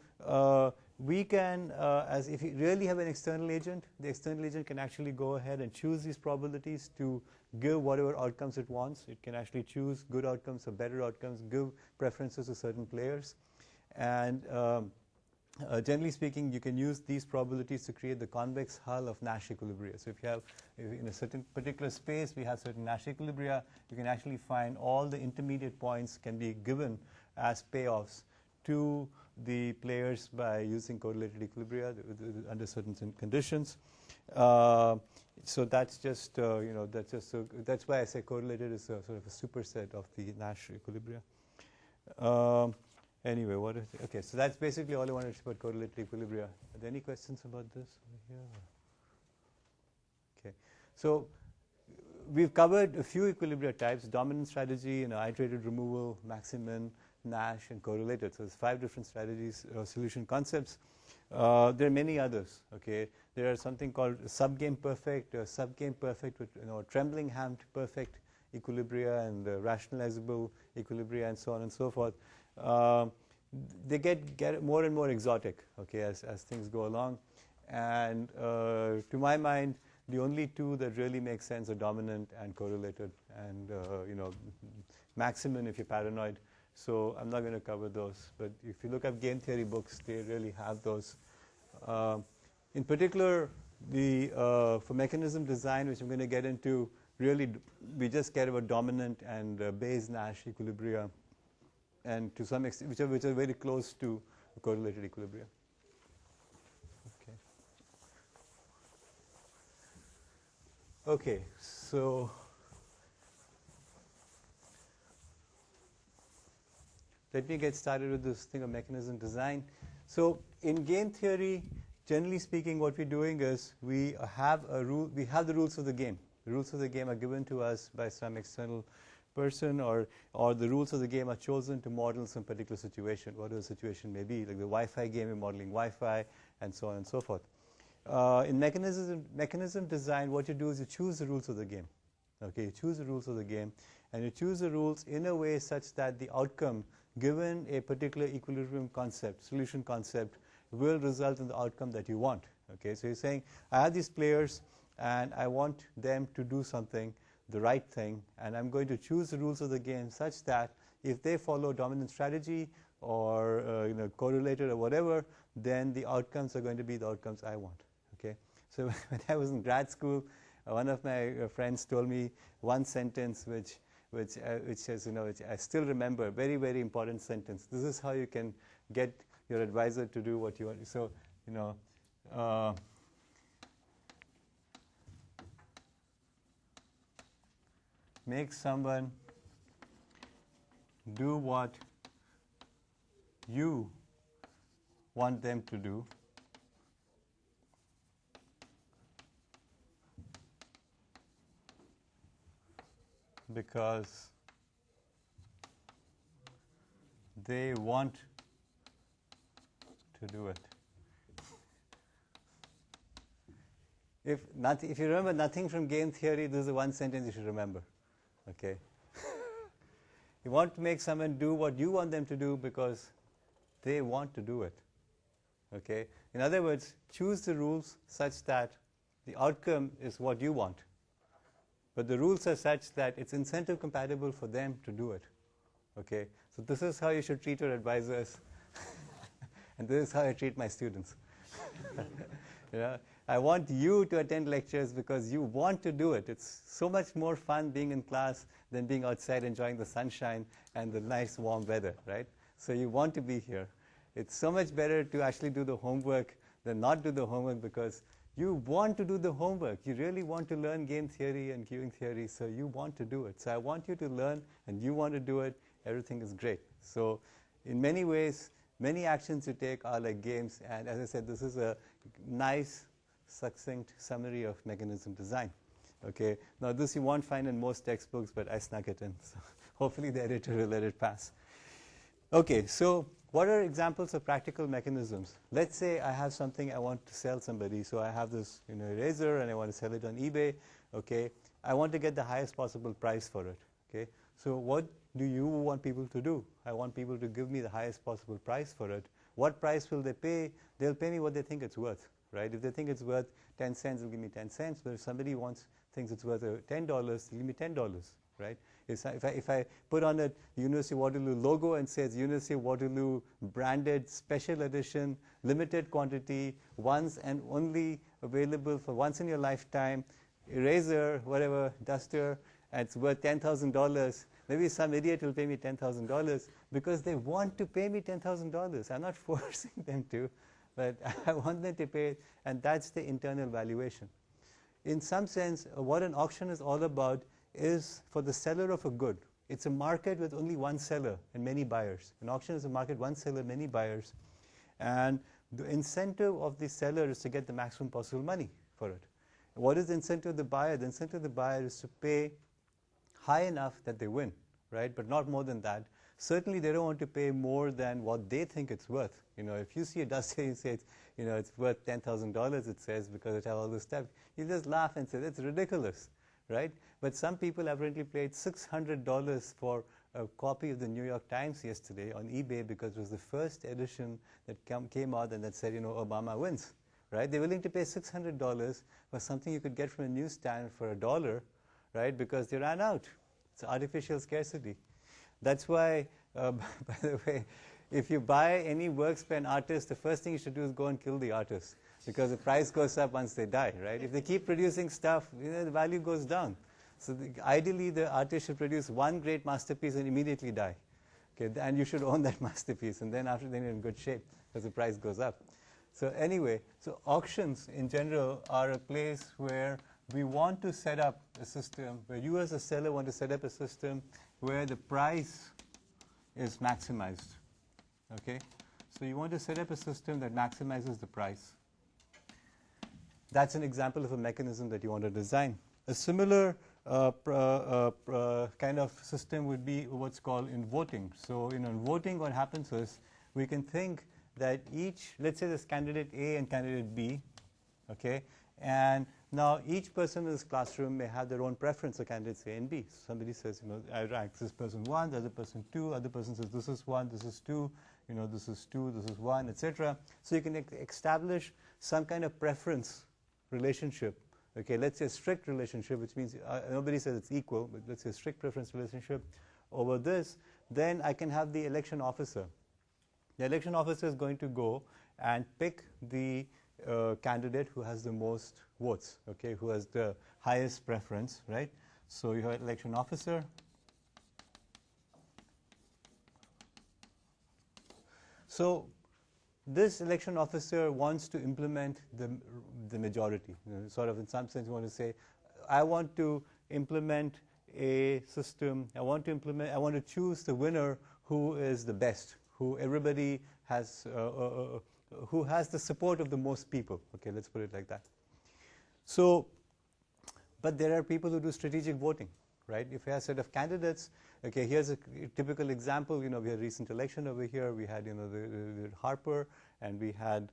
we can, as if you really have an external agent, the external agent can actually go ahead and choose these probabilities to give whatever outcomes it wants. It can actually choose good outcomes or better outcomes, give preferences to certain players. And generally speaking, you can use these probabilities to create the convex hull of Nash equilibria. So if you have, in a certain particular space, we have certain Nash equilibria, you can actually find all the intermediate points can be given as payoffs to the players by using correlated equilibria under certain conditions. So that's just, that's why I say correlated is a sort of a superset of the Nash equilibria. Anyway, okay, so that's basically all I wanted to say about correlated equilibria. Are there any questions about this over here? Okay, so we've covered a few equilibria types: dominant strategy, iterated removal, maximin, Nash, and correlated. So there's 5 different strategies or solution concepts. There are many others. Okay, there are something called subgame perfect, subgame perfect with Trembling-Hamped perfect equilibria, and rationalizable equilibria, and so on and so forth. They get more and more exotic, okay, as things go along. And to my mind, the only 2 that really make sense are dominant and correlated. and maximum if you're paranoid. So I'm not going to cover those. But if you look up game theory books, they really have those. In particular, for mechanism design, which I'm going to get into, really we just care about dominant and Bayes Nash equilibria, and to some extent, which are very close to correlated equilibria. Okay, so let me get started with this thing of mechanism design. So in game theory, generally speaking, what we're doing is we have a rule. We have the rules of the game. The rules of the game are given to us by some external person, or the rules of the game are chosen to model some particular situation, whatever the situation may be. Like the Wi-Fi game, we're modeling Wi-Fi, and so on and so forth. In mechanism design, what you do is you choose the rules of the game. Okay, you choose the rules of the game, and you choose the rules in a way such that the outcome, given a particular equilibrium concept, solution concept, will result in the outcome that you want. Okay, so you're saying, I have these players, and I want them to do something, the right thing, and I'm going to choose the rules of the game such that if they follow dominant strategy or correlated or whatever, then the outcomes are going to be the outcomes I want. Okay, so when I was in grad school, one of my friends told me one sentence which says, which I still remember, very, very important sentence. This is how you can get your advisor to do what you want. So, make someone do what you want them to do, because they want to do it. If you remember nothing from game theory, this is the one sentence you should remember. Okay. You want to make someone do what you want them to do because they want to do it. Okay. In other words, choose the rules such that the outcome is what you want. But the rules are such that it's incentive compatible for them to do it. Okay? So this is how you should treat your advisors. And this is how I treat my students. I want you to attend lectures because you want to do it. It's so much more fun being in class than being outside enjoying the sunshine and the nice warm weather, right? So you want to be here. It's so much better to actually do the homework than not do the homework, because you want to do the homework. You really want to learn game theory and queuing theory, so you want to do it. So I want you to learn, and you want to do it. Everything is great. So in many ways, many actions you take are like games. And as I said, this is a nice, succinct summary of mechanism design. Okay. Now this you won't find in most textbooks, but I snuck it in. So hopefully the editor will let it pass. Okay. So what are examples of practical mechanisms? Let's say I have something I want to sell somebody. So I have this eraser, and I want to sell it on eBay. Okay. I want to get the highest possible price for it. Okay. So what do you want people to do? I want people to give me the highest possible price for it. What price will they pay? They'll pay me what they think it's worth, right? If they think it's worth 10 cents, they'll give me 10 cents. But if somebody thinks it's worth $10, they'll give me $10, right? If I put on a University of Waterloo logo and says University of Waterloo branded special edition, limited quantity, once and only available for once in your lifetime, eraser, whatever, duster, and it's worth $10,000, maybe some idiot will pay me $10,000 because they want to pay me $10,000. I'm not forcing them to, but I want them to pay, and that's the internal valuation. In some sense, what an auction is all about is for the seller of a good. It's a market with only one seller and many buyers. An auction is a market, one seller, many buyers. And the incentive of the seller is to get the maximum possible money for it. What is the incentive of the buyer? The incentive of the buyer is to pay high enough that they win, right? But not more than that. Certainly they don't want to pay more than what they think it's worth. If you see a duster, you say it's worth $10,000, it says, because it has all this stuff. You just laugh and say, that's ridiculous, right? But some people apparently paid $600 for a copy of the New York Times yesterday on eBay because it was the first edition that came out and that said, Obama wins, right? They're willing to pay $600 for something you could get from a newsstand for $1, right? Because they ran out, It's artificial scarcity. That's why, by the way, if you buy any works by an artist, the first thing you should do is go and kill the artist, because the price goes up once they die, right? If they keep producing stuff, the value goes down. So ideally, the artist should produce one great masterpiece and immediately die. Okay, and you should own that masterpiece, and then after, then you're in good shape, because the price goes up. So anyway, so auctions in general are a place where we want to set up a system, where you as a seller want to set up a system where the price is maximized. Okay, so you want to set up a system that maximizes the price. That's an example of a mechanism that you want to design. A similar kind of system would be what's called in voting. So in voting, what happens is we can think that each, let's say there's candidate A and candidate B, okay, and now each person in this classroom may have their own preference for candidates A and B. So somebody says, I rank this person 1, the other person 2, other person says this is 1, this is 2, this is 2, this is 1, etc. So you can establish some kind of preference relationship. Okay, let's say a strict relationship, which means nobody says it's equal, but let's say a strict preference relationship over this. Then I can have the election officer. The election officer is going to go and pick the candidate who has the most votes, okay, who has the highest preference, right? So you have election officer. So this election officer wants to implement the majority. Sort of in some sense you want to say, I want to implement a system, I want to choose the winner who is the best, who everybody has, who has the support of the most people. Okay, let's put it like that. So, but there are people who do strategic voting, right? If you have a set of candidates, okay, here's a typical example. We had a recent election over here. We had, the Harper, and we had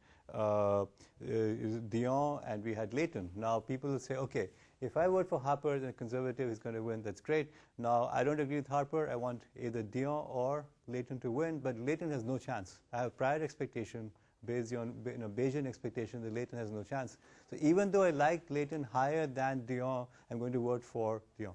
Dion, and we had Layton. Now people will say, okay, if I vote for Harper, then a conservative is going to win. That's great. Now I don't agree with Harper. I want either Dion or Layton to win, but Layton has no chance. I have prior expectation based on Bayesian expectation that Layton has no chance. So even though I like Layton higher than Dion, I'm going to vote for Dion.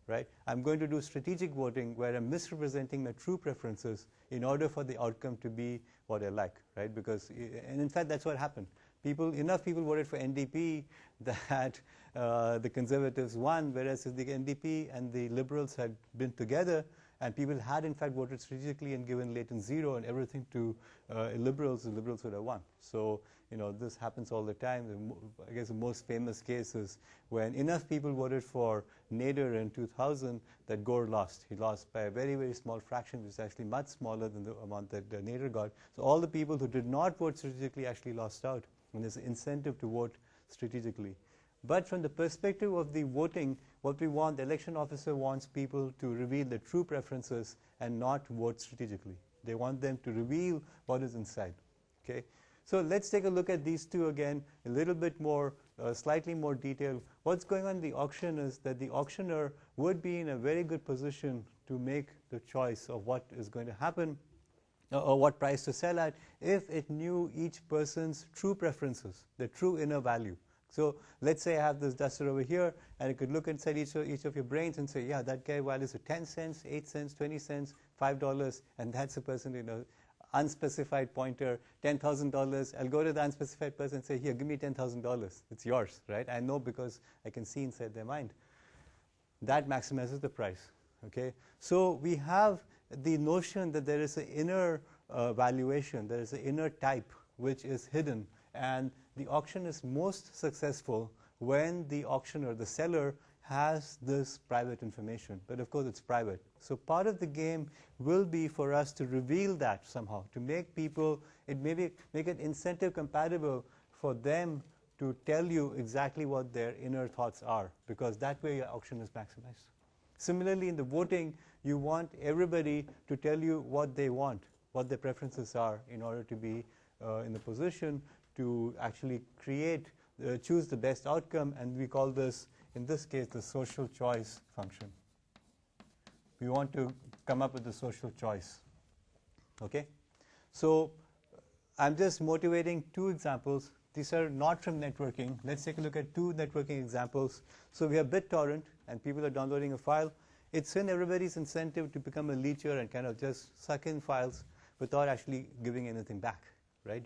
Right? I'm going to do strategic voting where I'm misrepresenting my true preferences in order for the outcome to be what I like, right? Because, and in fact, that's what happened. Enough people voted for NDP that the conservatives won, whereas if the NDP and the liberals had been together, and people had in fact voted strategically and given Layton 0 and everything to liberals, the liberals would have won. So, this happens all the time. I guess the most famous case is when enough people voted for Nader in 2000 that Gore lost. He lost by a very, very small fraction, which is actually much smaller than the amount that Nader got. So all the people who did not vote strategically actually lost out. And there's an incentive to vote strategically. But from the perspective of the voting, what we want, the election officer wants people to reveal their true preferences and not vote strategically. They want them to reveal what is inside. Okay? So let's take a look at these two again, a little bit more, slightly more detail. What's going on in the auction is that the auctioneer would be in a very good position to make the choice of what is going to happen or what price to sell at if it knew each person's true preferences, the true inner value. So let's say I have this duster over here, and I could look inside each of your brains and say, yeah, that guy values it 10 cents, 8 cents, 20 cents, $5, and that's the person, unspecified pointer, $10,000. I'll go to the unspecified person and say, here, give me $10,000. It's yours, right? I know because I can see inside their mind. That maximizes the price, okay? So we have the notion that there is an inner valuation, there is an inner type which is hidden, and the auction is most successful when the auctioneer, the seller, has this private information. But of course it's private. So part of the game will be for us to reveal that somehow, to make people, make it incentive compatible for them to tell you exactly what their inner thoughts are, because that way your auction is maximized. Similarly, in the voting, you want everybody to tell you what they want, what their preferences are, in order to be in the position to actually choose the best outcome, and we call this, in this case, the social choice function. We want to come up with the social choice. Okay? So I'm just motivating two examples. These are not from networking. Let's take a look at two networking examples. So we have BitTorrent, and people are downloading a file. it's in everybody's incentive to become a leecher and kind of just suck in files without actually giving anything back, right?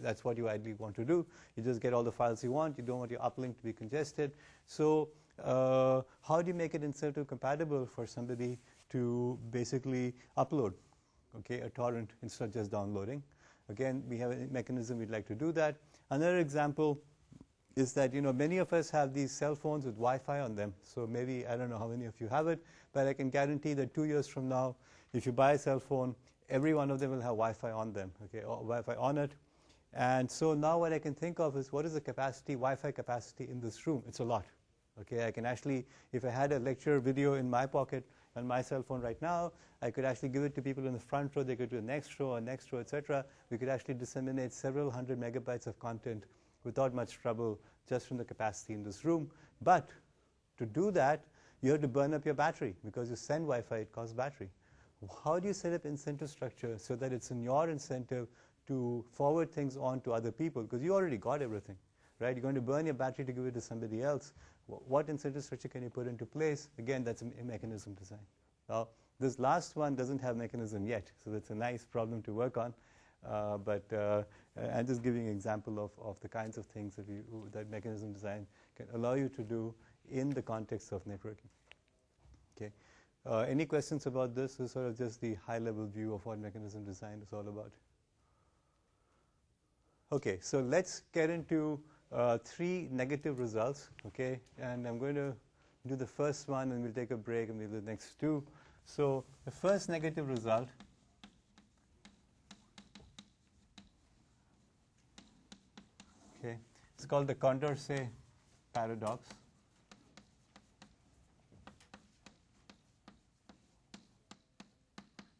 That's what you ideally want to do. You just get all the files you want. You don't want your uplink to be congested. So how do you make it incentive compatible for somebody to basically upload, okay, a torrent instead of just downloading? Again, we have a mechanism we'd like to do that. Another example is that, many of us have these cell phones with Wi-Fi on them. So maybe, I don't know how many of you have it, but I can guarantee that 2 years from now, if you buy a cell phone, every one of them will have Wi-Fi on them, okay, or Wi-Fi on it. And so now what I can think of is, what is the capacity, Wi-Fi capacity in this room? It's a lot. Okay, I can actually, if I had a lecture video in my pocket on my cell phone right now, I could actually give it to people in the front row, they could do the next row, etc. We could actually disseminate several hundred megabytes of content without much trouble just from the capacity in this room. But to do that, you have to burn up your battery, because you send Wi-Fi, it costs battery. How do you set up incentive structure so that it's in your incentive to forward things on to other people? Because you already got everything, right? You're going to burn your battery to give it to somebody else. What incentive structure can you put into place? Again, that's a mechanism design. Now, this last one doesn't have mechanism yet, so that's a nice problem to work on. But I'm just giving an example of the kinds of things that mechanism design can allow you to do in the context of networking. Okay. Any questions about this? This is sort of just the high-level view of what mechanism design is all about. Okay, so let's get into 3 negative results. Okay, and I'm going to do the first one, and we'll take a break, and we'll do the next 2. So the first negative result it's called the Condorcet paradox.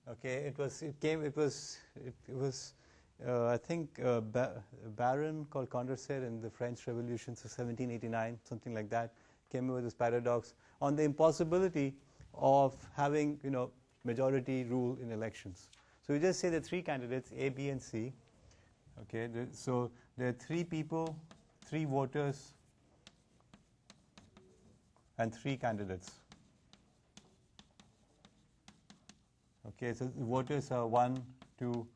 Okay, I think Baron called Condorcet in the French Revolution, so 1789, something like that, came up with this paradox on the impossibility of having, majority rule in elections. So we just say the 3 candidates, A, B, and C. Okay, so there are 3 people, 3 voters, and 3 candidates. Okay, so the voters are 1, 2,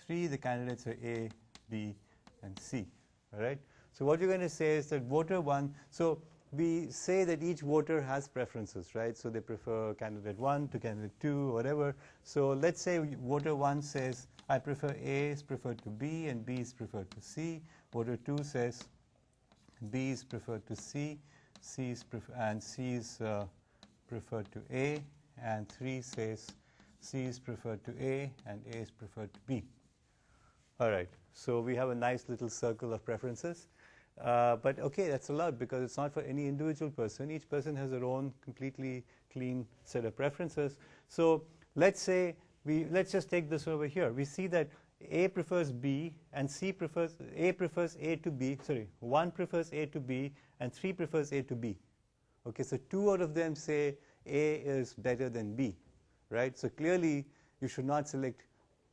3. The candidates are A, B, and C. All right. So what you're going to say is that voter 1. So we say that each voter has preferences, right? So they prefer candidate 1 to candidate 2, whatever. So let's say voter 1 says, I prefer A is preferred to B, and B is preferred to C. Voter 2 says B is preferred to C, and C is preferred to A, and 3 says C is preferred to A, and A is preferred to B. All right, so we have a nice little circle of preferences. But okay, that's allowed because it's not for any individual person. Each person has their own completely clean set of preferences. So let's just take this over here. We see that A prefers B, and A prefers A to B. Sorry, 1 prefers A to B, and 3 prefers A to B. Okay, so 2 out of them say A is better than B, right? So clearly, you should not select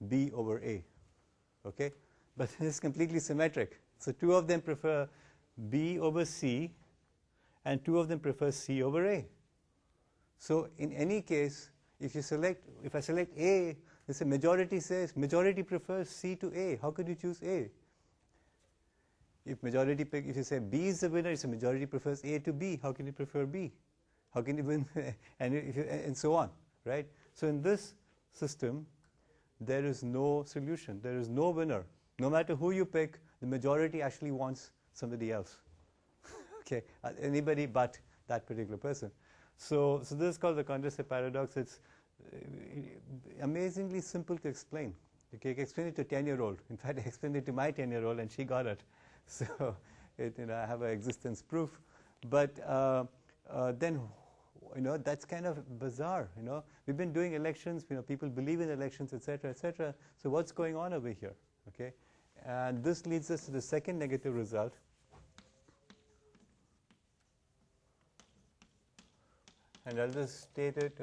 B over A. Okay, but it's completely symmetric. So 2 of them prefer B over C, and 2 of them prefer C over A. So in any case, if I select A, this majority prefers C to A. How could you choose A? If you say B is the winner, it's a majority prefers A to B. How can you prefer B? How can you win? and so on, right? So in this system, there is no solution. There is no winner. No matter who you pick, the majority actually wants somebody else. Okay, anybody but that particular person. So this is called the Condorcet paradox. It's amazingly simple to explain. Okay, you can explain it to a 10-year-old. In fact, I explained it to my 10-year-old, and she got it. So I have an existence proof. But then, that's kind of bizarre. We've been doing elections. People believe in elections, etc., etc. So what's going on over here? Okay, and this leads us to the second negative result. And I'll just state it,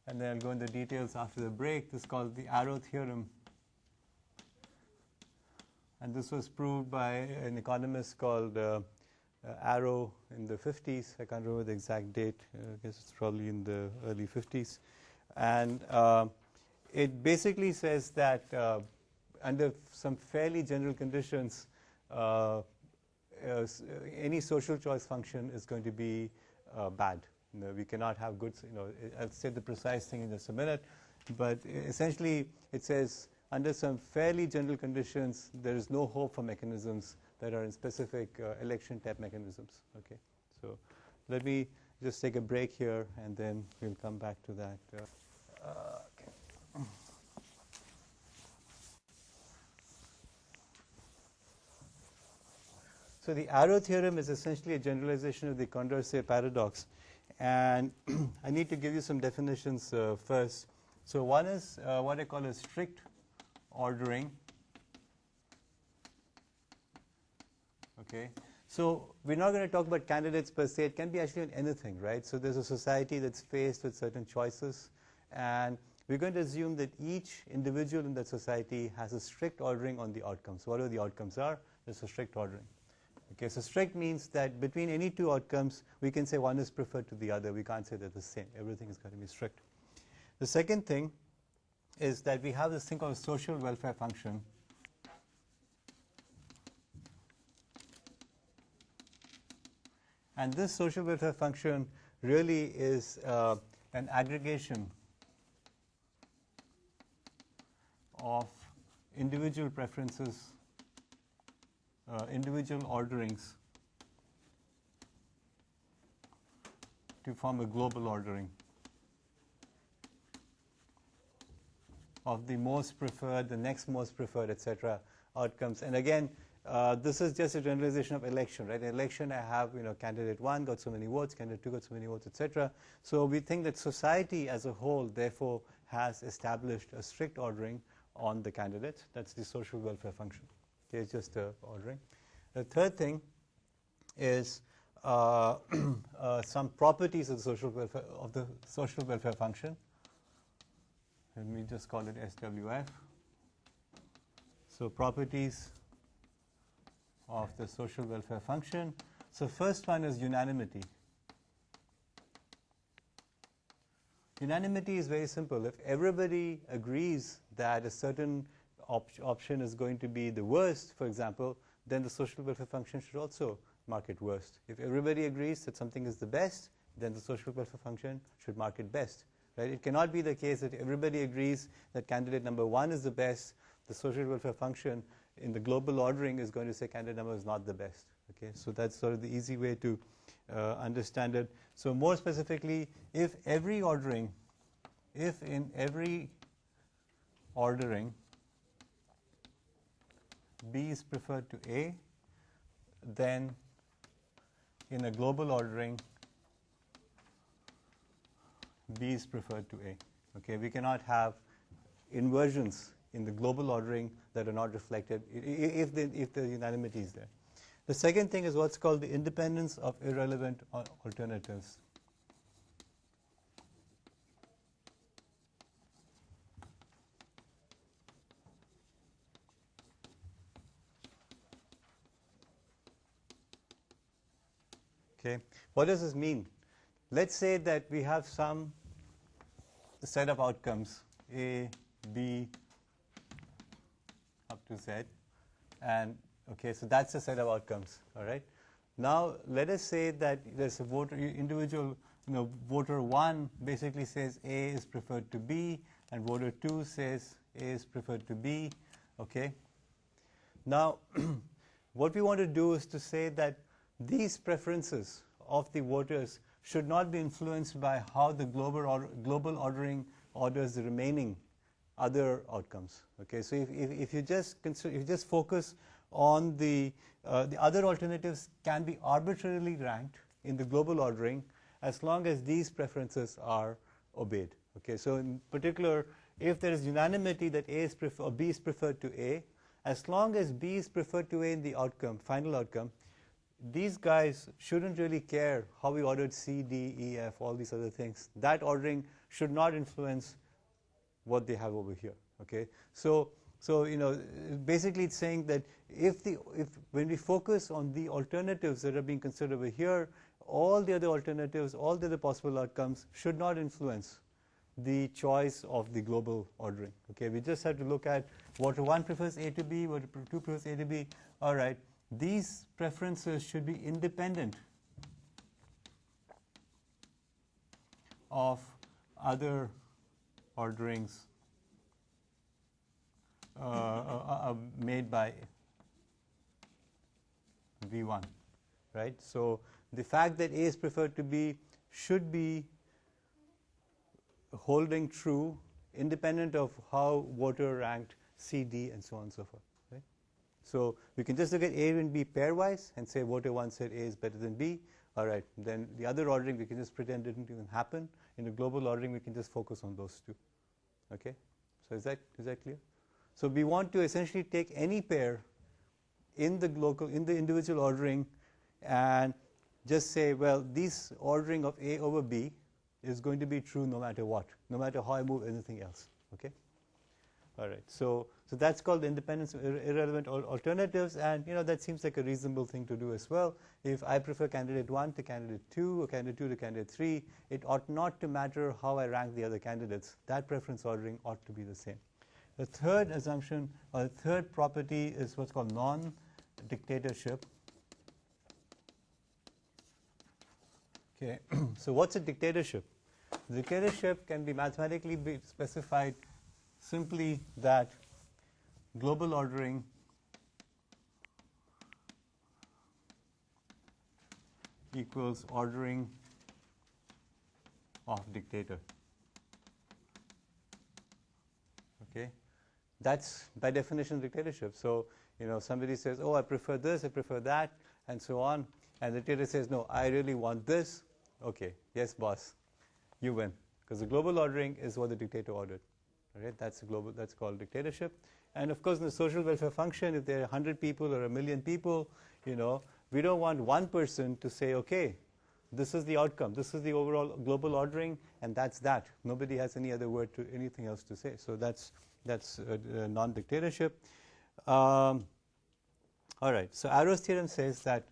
and then I'll go into details after the break. This is called the arrow theorem. And this was proved by an economist called Arrow in the 50s. I can't remember the exact date. I guess it's probably in the early 50s. And it basically says that under some fairly general conditions, any social choice function is going to be bad. We cannot have good, I'll say the precise thing in just a minute, but essentially it says under some fairly general conditions, there is no hope for mechanisms that are in specific election type mechanisms. Okay, so let me just take a break here and then we'll come back to that. Okay. So the arrow theorem is essentially a generalization of the Condorcet paradox, and I need to give you some definitions first. So one is what I call a strict ordering. Okay, so we're not going to talk about candidates per se. It can be actually on anything, right? So there's a society that's faced with certain choices, and we're going to assume that each individual in that society has a strict ordering on the outcomes. Whatever the outcomes are, there's a strict ordering. Okay, so strict means that between any two outcomes, we can say one is preferred to the other. We can't say they're the same. Everything is going to be strict. The second thing is that we have this thing called a social welfare function. And this social welfare function really is an aggregation of individual preferences, individual orderings to form a global ordering of the most preferred, the next most preferred, etc. outcomes. And again, this is just a generalization of election, right? In election, I have, candidate 1 got so many votes, candidate 2 got so many votes, etc. So we think that society as a whole, therefore, has established a strict ordering on the candidates. That's the social welfare function. Okay, it's just ordering. The third thing is some properties of the social welfare function. Let me just call it SWF. So properties of the social welfare function. So first one is unanimity. Unanimity is very simple. If everybody agrees that a certain option is going to be the worst, for example, then the social welfare function should also mark it worst. If everybody agrees that something is the best, then the social welfare function should mark it best. Right? It cannot be the case that everybody agrees that candidate number 1 is the best. The social welfare function in the global ordering is going to say candidate number is not the best. Okay, so that's sort of the easy way to understand it. So more specifically, if in every ordering, B is preferred to A, then in a global ordering, B is preferred to A. Okay, we cannot have inversions in the global ordering that are not reflected if the unanimity is there. The second thing is what's called the independence of irrelevant alternatives. Okay, what does this mean? Let's say that we have some set of outcomes, A, B, up to Z, and okay, so that's the set of outcomes. All right. Now let us say that there's a voter, individual, voter 1 basically says A is preferred to B, and voter 2 says A is preferred to B. Okay. Now, what we want to do is to say that these preferences of the voters should not be influenced by how the global ordering orders the remaining other outcomes. Okay, so if you just focus on the other alternatives can be arbitrarily ranked in the global ordering as long as these preferences are obeyed. Okay, so in particular, if there is unanimity that A is or B is preferred to A, as long as B is preferred to A in the outcome, final outcome, these guys shouldn't really care how we ordered C, D, E, F, all these other things. That ordering should not influence what they have over here. Okay, so So, basically it's saying that if when we focus on the alternatives that are being considered over here, all the other alternatives, all the other possible outcomes should not influence the choice of the global ordering. Okay, we just have to look at water 1 prefers A to B, water 2 prefers A to B. All right, these preferences should be independent of other orderings made by V1, right? So the fact that A is preferred to B should be holding true independent of how water ranked C, D, and so on and so forth. Right? So we can just look at A and B pairwise and say water 1 said A is better than B. All right, then the other ordering we can just pretend didn't even happen. In the global ordering we can just focus on those two. Okay, so is that clear? So we want to essentially take any pair in the individual ordering and just say, well, this ordering of A over B is going to be true no matter what, no matter how I move anything else. Okay. All right. So that's called independence of irrelevant alternatives, and that seems like a reasonable thing to do as well. If I prefer candidate 1 to candidate 2 or candidate 2 to candidate 3, it ought not to matter how I rank the other candidates. That preference ordering ought to be the same. The third assumption or the third property is what's called non-dictatorship. Okay. So what's a dictatorship? Dictatorship can be mathematically specified simply that global ordering equals ordering of dictator. Okay, that's by definition dictatorship. So somebody says, oh, I prefer this, I prefer that, and so on, and the dictator says, no, I really want this. Okay, yes, boss, you win, because the global ordering is what the dictator ordered. Okay, that's called dictatorship. And of course, in the social welfare function, if there are 100 people or 1,000,000 people, we don't want one person to say, okay, this is the outcome, this is the overall global ordering, and that's that. Nobody has any other word to anything else to say. So that's non-dictatorship. All right. So Arrow's theorem says that.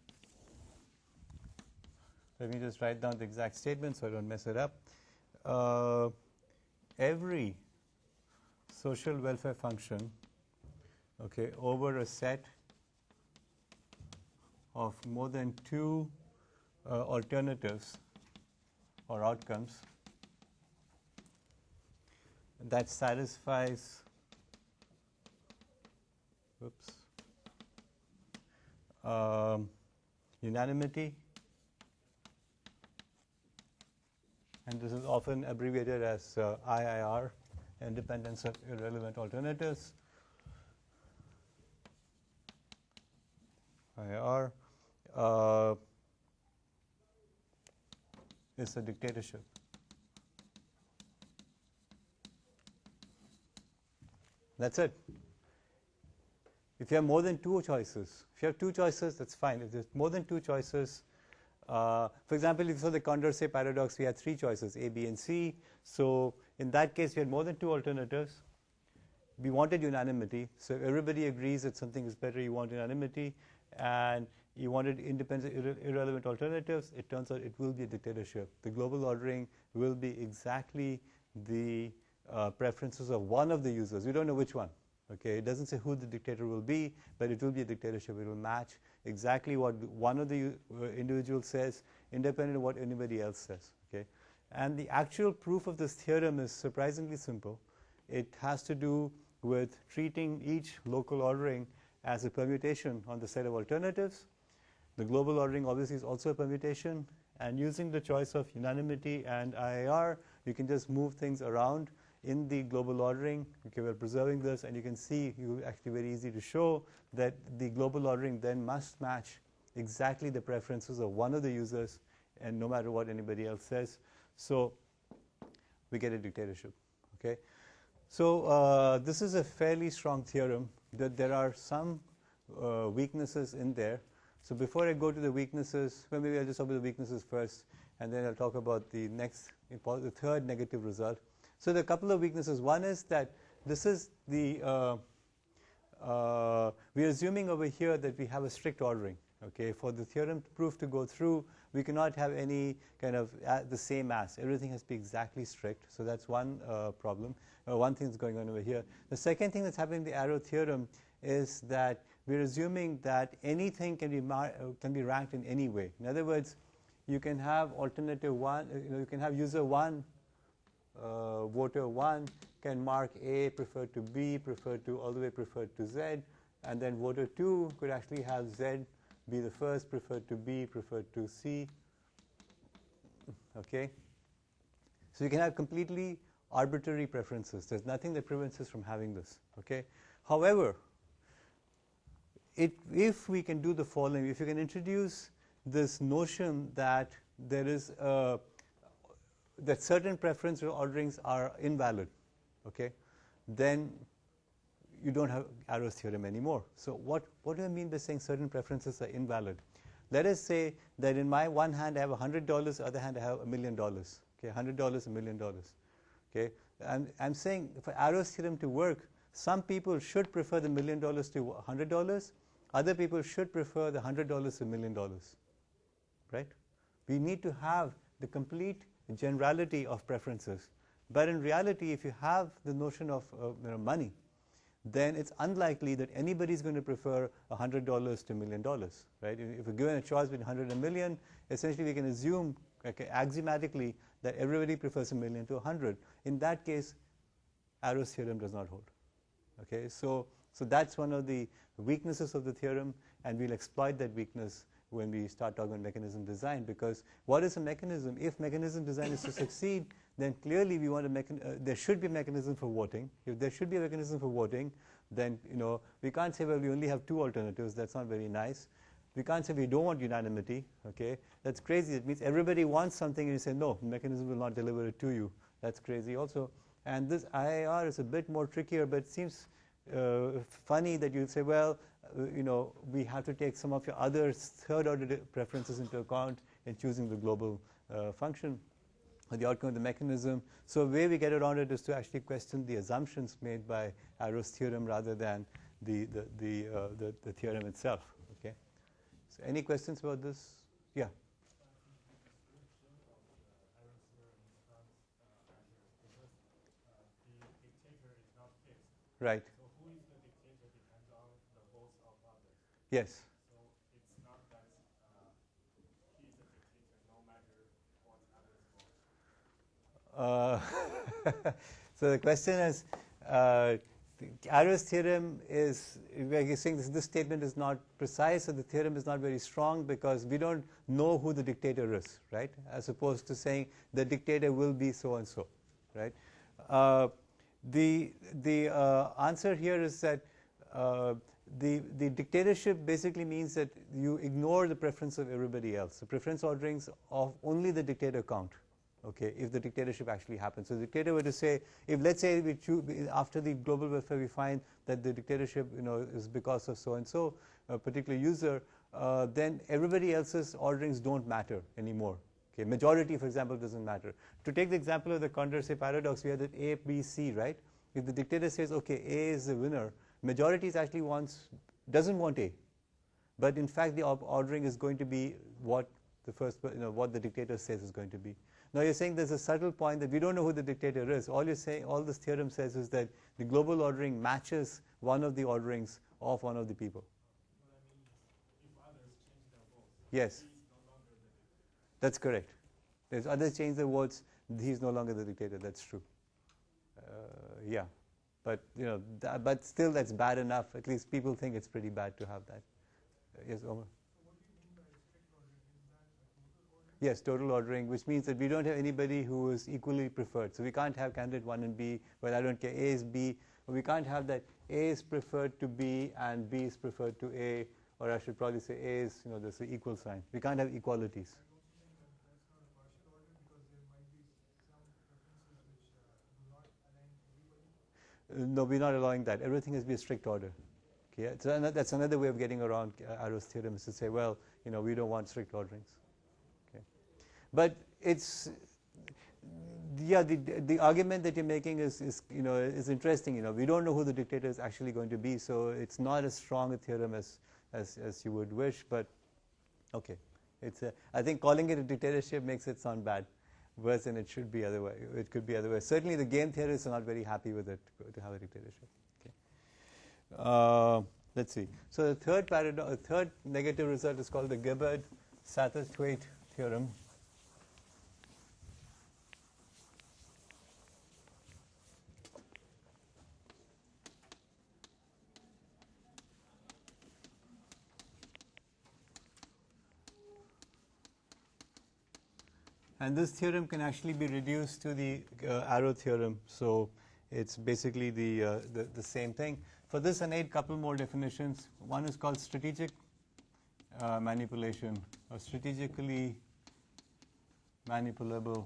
Let me just write down the exact statement so I don't mess it up. Every social welfare function, okay, over a set of more than 2 alternatives or outcomes that satisfies unanimity, and this is often abbreviated as IIR, independence of irrelevant alternatives. IIR is a dictatorship. That's it. If you have more than 2 choices, if you have 2 choices, that's fine. If there's more than 2 choices, for example, if you saw the Condorcet paradox, we had 3 choices, A, B, and C. So in that case, we had more than 2 alternatives. We wanted unanimity. So if everybody agrees that something is better, you want unanimity. And you wanted independent, irrelevant alternatives. It turns out it will be a dictatorship. The global ordering will be exactly the preferences of one of the users. We don't know which one. Okay, it doesn't say who the dictator will be, but it will be a dictatorship. It will match exactly what one of the individuals says, independent of what anybody else says. Okay, and the actual proof of this theorem is surprisingly simple. It has to do with treating each local ordering as a permutation on the set of alternatives. The global ordering obviously is also a permutation, and using the choice of unanimity and IIR, you can just move things around in the global ordering. Okay, we're preserving this, and you can see, actually very easy to show that the global ordering then must match exactly the preferences of one of the users, and no matter what anybody else says. So we get a dictatorship. Okay, so this is a fairly strong theorem. That there are some weaknesses in there. So before I go to the weaknesses, well, maybe I'll just talk about the weaknesses first, and then I'll talk about the third negative result. So there are a couple of weaknesses. One is that this is the we are assuming over here that we have a strict ordering. Okay, for the theorem proof to go through, we cannot have any kind of the same as. Everything has to be exactly strict. So that's one problem. One thing that's going on over here. The second thing that's happening in the arrow theorem is that we're assuming that anything can be ranked in any way. In other words, you can have alternative 1, you can have user 1, voter 1 can mark A preferred to B, preferred to all the way preferred to Z, and then voter 2 could actually have Z be the first, preferred to B, preferred to C. Okay? So you can have completely arbitrary preferences. There's nothing that prevents us from having this. Okay? However, if we can do the following, if you can introduce this notion that there is that certain preference orderings are invalid, okay, then you don't have Arrow's theorem anymore. So what do I mean by saying certain preferences are invalid? Let us say that in my one hand I have $100, other hand I have $1 million. Okay, $100, $1 million. Okay, I'm saying for Arrow's theorem to work, some people should prefer the $1 million to $100. Other people should prefer the $100 to $1 million. Right? We need to have the complete generality of preferences. But in reality, if you have the notion of money, then it's unlikely that anybody is going to prefer $100 to $1 million. Right? If we're given a choice between 100 and a million, essentially we can assume axiomatically that everybody prefers a million to 100. In that case, Arrow's theorem does not hold. Okay? So that's one of the weaknesses of the theorem, and we'll exploit that weakness when we start talking about mechanism design. Because what is a mechanism? If mechanism design is to succeed, then clearly we want there should be a mechanism for voting. If there should be a mechanism for voting, then we can't say, well, we only have 2 alternatives. That's not very nice. We can't say we don't want unanimity. Okay, that's crazy. It means everybody wants something, and you say no, the mechanism will not deliver it to you. That's crazy also. And this IIR is a bit more trickier, but it seems funny that you say, well, we have to take some of your other third-order preferences into account in choosing the global function or the outcome of the mechanism. So the way we get around it is to actually question the assumptions made by Arrow's theorem rather than the theorem itself. Okay. So any questions about this? Yeah. Right. So who is the dictator depends on the votes of others. Yes. So it's not that he is the dictator no matter what others vote. So the question is, Arrow's theorem is, we're saying this statement is not precise, so the theorem is not very strong because we don't know who the dictator is, right? As opposed to saying the dictator will be so and so, right? The answer here is that the dictatorship basically means that you ignore the preference of everybody else. The preference orderings of only the dictator count. Okay, if the dictatorship actually happens. So the dictator were to say, if let's say we choose, after the global welfare we find that the dictatorship is because of so and so a particular user, then everybody else's orderings don't matter anymore. Okay, majority, for example, doesn't matter. To take the example of the Condorcet paradox, we have that A, B, C, right? If the dictator says, okay, A is the winner, majority actually doesn't want A, but in fact the ordering is going to be what what the dictator says is going to be. Now you're saying there's a subtle point that we don't know who the dictator is. All you're saying, all this theorem says is that the global ordering matches one of the orderings of one of the people. Well, I mean, if others change their votes, yes, he is no longer the dictator. That's correct. If others change their votes, he's no longer the dictator. That's true. Yeah, but but still, that's bad enough. At least people think it's pretty bad to have that. Yes, Omar. Yes, total ordering, which means that we don't have anybody who is equally preferred. So we can't have candidate 1 and B, well, I don't care, A is B. We can't have that A is preferred to B and B is preferred to A, or I should probably say A is, there's an equal sign. We can't have equalities. No, we're not allowing that. Everything has to be a strict order. Okay, so that's another way of getting around Arrow's theorem, is to say, well, we don't want strict orderings. But Yeah, the argument that you're making is interesting. We don't know who the dictator is actually going to be, so it's not as strong a theorem as you would wish. But okay, I think calling it a dictatorship makes it sound bad, worse than it should be otherwise. It could be otherwise. Certainly, the game theorists are not very happy with it to have a dictatorship. Okay. Let's see. So the third negative result is called the Gibbard-Satterthwaite theorem. And this theorem can actually be reduced to the arrow theorem. So it's basically the same thing. For this, I need a couple more definitions. One is called strategic manipulation, or strategically manipulable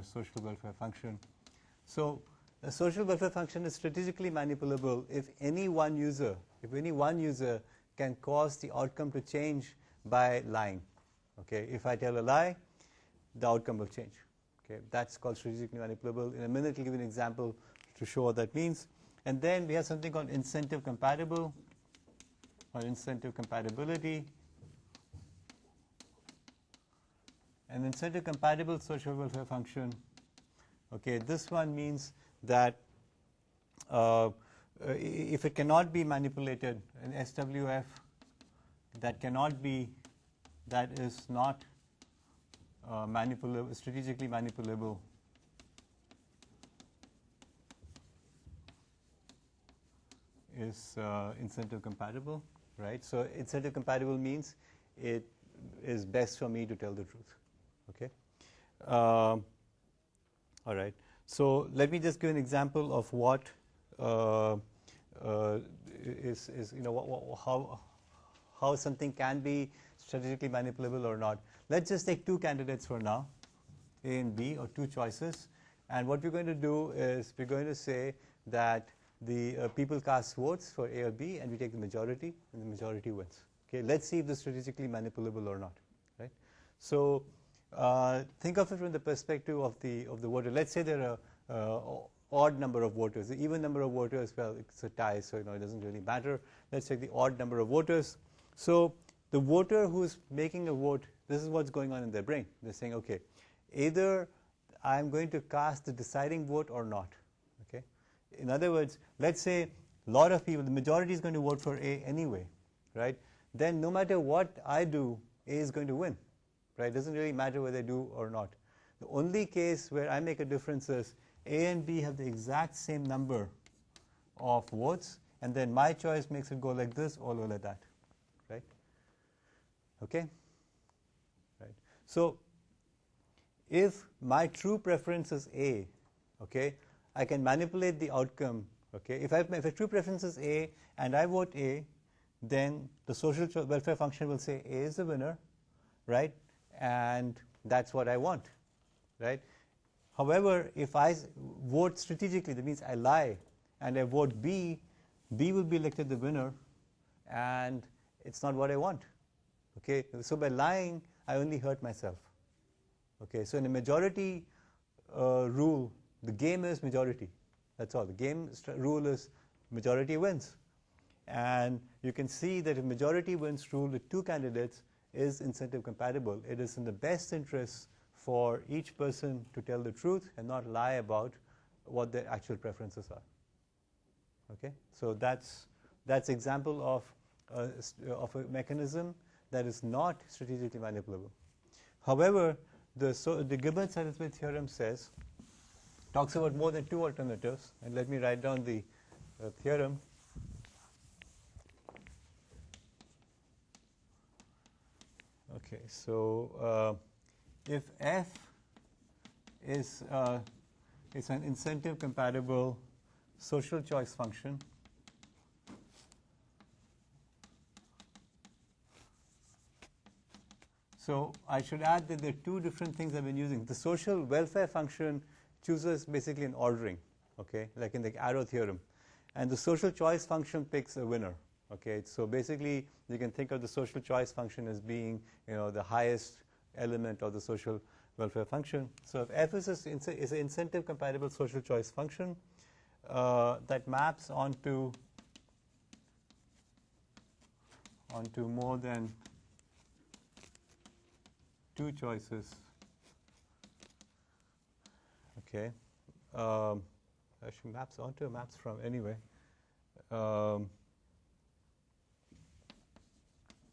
social welfare function. So a social welfare function is strategically manipulable if any one user can cause the outcome to change by lying. Okay, if I tell a lie, the outcome will change. Okay, that's called strategically manipulable. In a minute, I'll give you an example to show what that means. And then we have something called incentive compatible or incentive compatibility. An incentive compatible social welfare function. Okay, this one means that if it cannot be manipulated, an SWF that is not strategically manipulable is incentive compatible, right? So incentive compatible means it is best for me to tell the truth. Okay. All right. So let me just give an example of what how something can be strategically manipulable or not. Let's just take two candidates for now, A and B, or two choices. And what we're going to do is we're going to say that the people cast votes for A or B, and we take the majority, and the majority wins. Okay, let's see if this is strategically manipulable or not. Right. So think of it from the perspective of the voter. Let's say there are odd number of voters. The even number of voters, well, it's a tie, so it doesn't really matter. Let's take the odd number of voters. So the voter who's making a vote, this is what's going on in their brain. They're saying, okay, either I'm going to cast the deciding vote or not. Okay. In other words, let's say a lot of people, the majority is going to vote for A anyway, right? Then no matter what I do, A is going to win, right? It doesn't really matter whether I do or not. The only case where I make a difference is A and B have the exact same number of votes, and then my choice makes it go like this or go like that, right? Okay? Right. So if my true preference is A, okay, I can manipulate the outcome. Okay, if a true preference is A and I vote A, then the social welfare function will say A is the winner, right? And that's what I want, right? However, if I vote strategically, that means I lie, and I vote B, B will be elected the winner, and it's not what I want. Okay, so by lying, I only hurt myself. Okay, so in a majority rule, the game is majority. That's all. The game rule is majority wins. And you can see that if majority wins rule with two candidates is incentive compatible. It is in the best interest for each person to tell the truth and not lie about what their actual preferences are. Okay, so that's example of a mechanism that is not strategically manipulable. However, the Gibbard-Satterthwaite theorem talks about more than two alternatives, and let me write down the theorem. Okay, so if F is an incentive compatible social choice function, so I should add that there are two different things I've been using. The social welfare function chooses basically an ordering, okay, like in the arrow theorem, and the social choice function picks a winner. Okay, so basically you can think of the social choice function as being, the highest element of the social welfare function. So if f is an incentive compatible social choice function that maps onto more than two choices, okay, actually maps onto or maps from anyway,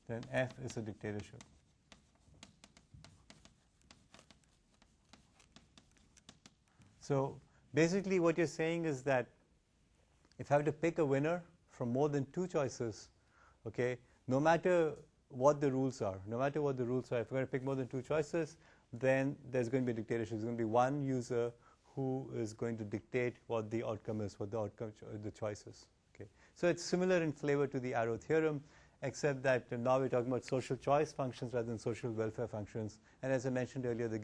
then f is a dictatorship. So basically what you're saying is that if I have to pick a winner from more than two choices, okay, no matter what the rules are, if I'm going to pick more than two choices, then there's going to be a dictatorship. There's going to be one user who is going to dictate what the outcome is, the choice is. Okay. So it's similar in flavor to the arrow theorem, except that now we're talking about social choice functions rather than social welfare functions. And as I mentioned earlier, the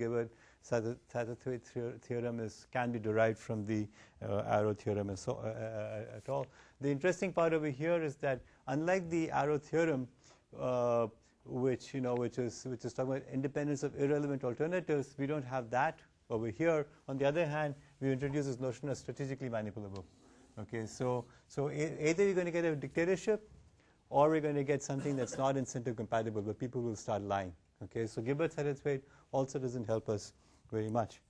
Satterthwaite theorem can be derived from the arrow theorem at all. The interesting part over here is that unlike the arrow theorem, which is talking about independence of irrelevant alternatives, we don't have that over here. On the other hand, we introduce this notion of strategically manipulable. Okay, so either you're going to get a dictatorship, or we're going to get something that's not incentive compatible, where people will start lying. Okay, so Gilbert-Satterthwaite also doesn't help us very much.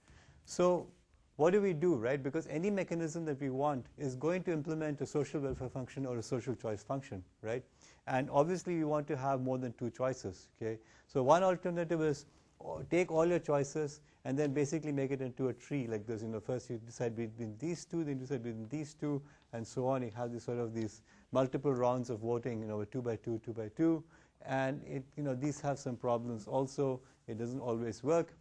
So what do we do, right? Because any mechanism that we want is going to implement a social welfare function or a social choice function, right? And obviously we want to have more than two choices. Okay, so one alternative is take all your choices and then basically make it into a tree like this. First you decide between these two, then you decide between these two, and so on. You have these multiple rounds of voting, 2 by 2, 2 by 2, and these have some problems also. It doesn't always work.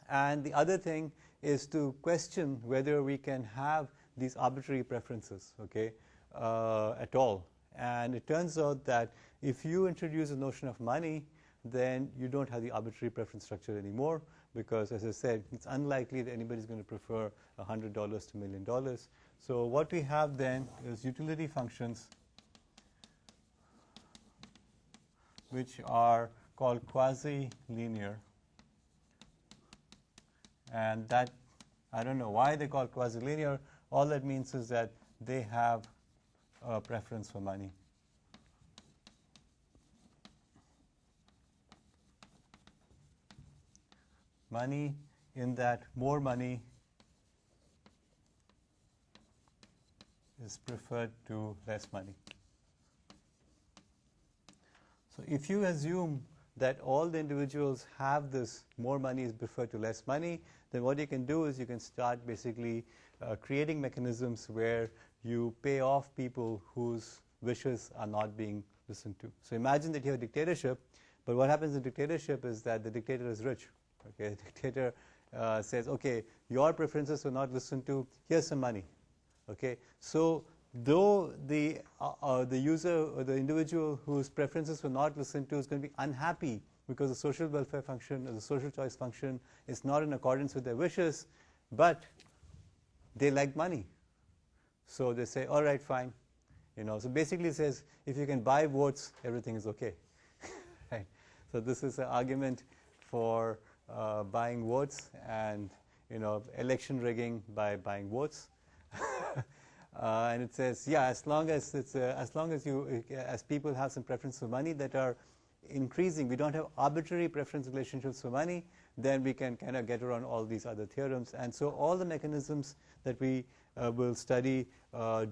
And the other thing is to question whether we can have these arbitrary preferences, okay, at all. And it turns out that if you introduce a notion of money, then you don't have the arbitrary preference structure anymore, because, as I said, it's unlikely that anybody's going to prefer $100 to $1 million. So what we have then is utility functions which are called quasi-linear. And that, I don't know why they call it quasi-linear. All that means is that they have a preference for money. Money, in that more money is preferred to less money. So if you assume that all the individuals have this more money is preferred to less money, then what you can do is you can start basically creating mechanisms where you pay off people whose wishes are not being listened to. So imagine that you have a dictatorship, but what happens in dictatorship is that the dictator is rich. Okay, the dictator says, okay, your preferences were not listened to, here's some money. Okay, so though the user or the individual whose preferences were not listened to is going to be unhappy because the social welfare function or the social choice function is not in accordance with their wishes, but they like money. So they say, all right, fine. So basically it says, if you can buy votes, everything is okay. Right? So this is an argument for buying votes and election rigging by buying votes. And it says, yeah, as long as people have some preference for money that are increasing, we don't have arbitrary preference relationships for money, then we can kind of get around all these other theorems. And so all the mechanisms that we will study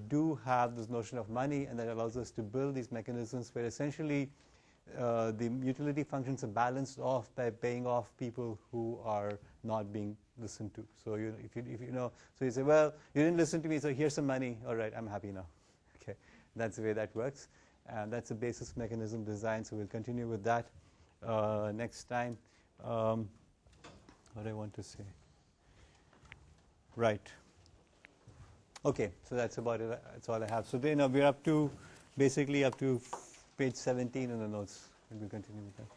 do have this notion of money, and that allows us to build these mechanisms where essentially the utility functions are balanced off by paying off people who are not being listened to. So so you say, well, you didn't listen to me, so here's some money. All right, I'm happy now. Okay, that's the way that works, and that's a basis mechanism design. So we'll continue with that next time. What I want to say, right? Okay, so that's about it. That's all I have. So then we're basically up to page 17 in the notes, and we'll continue with that.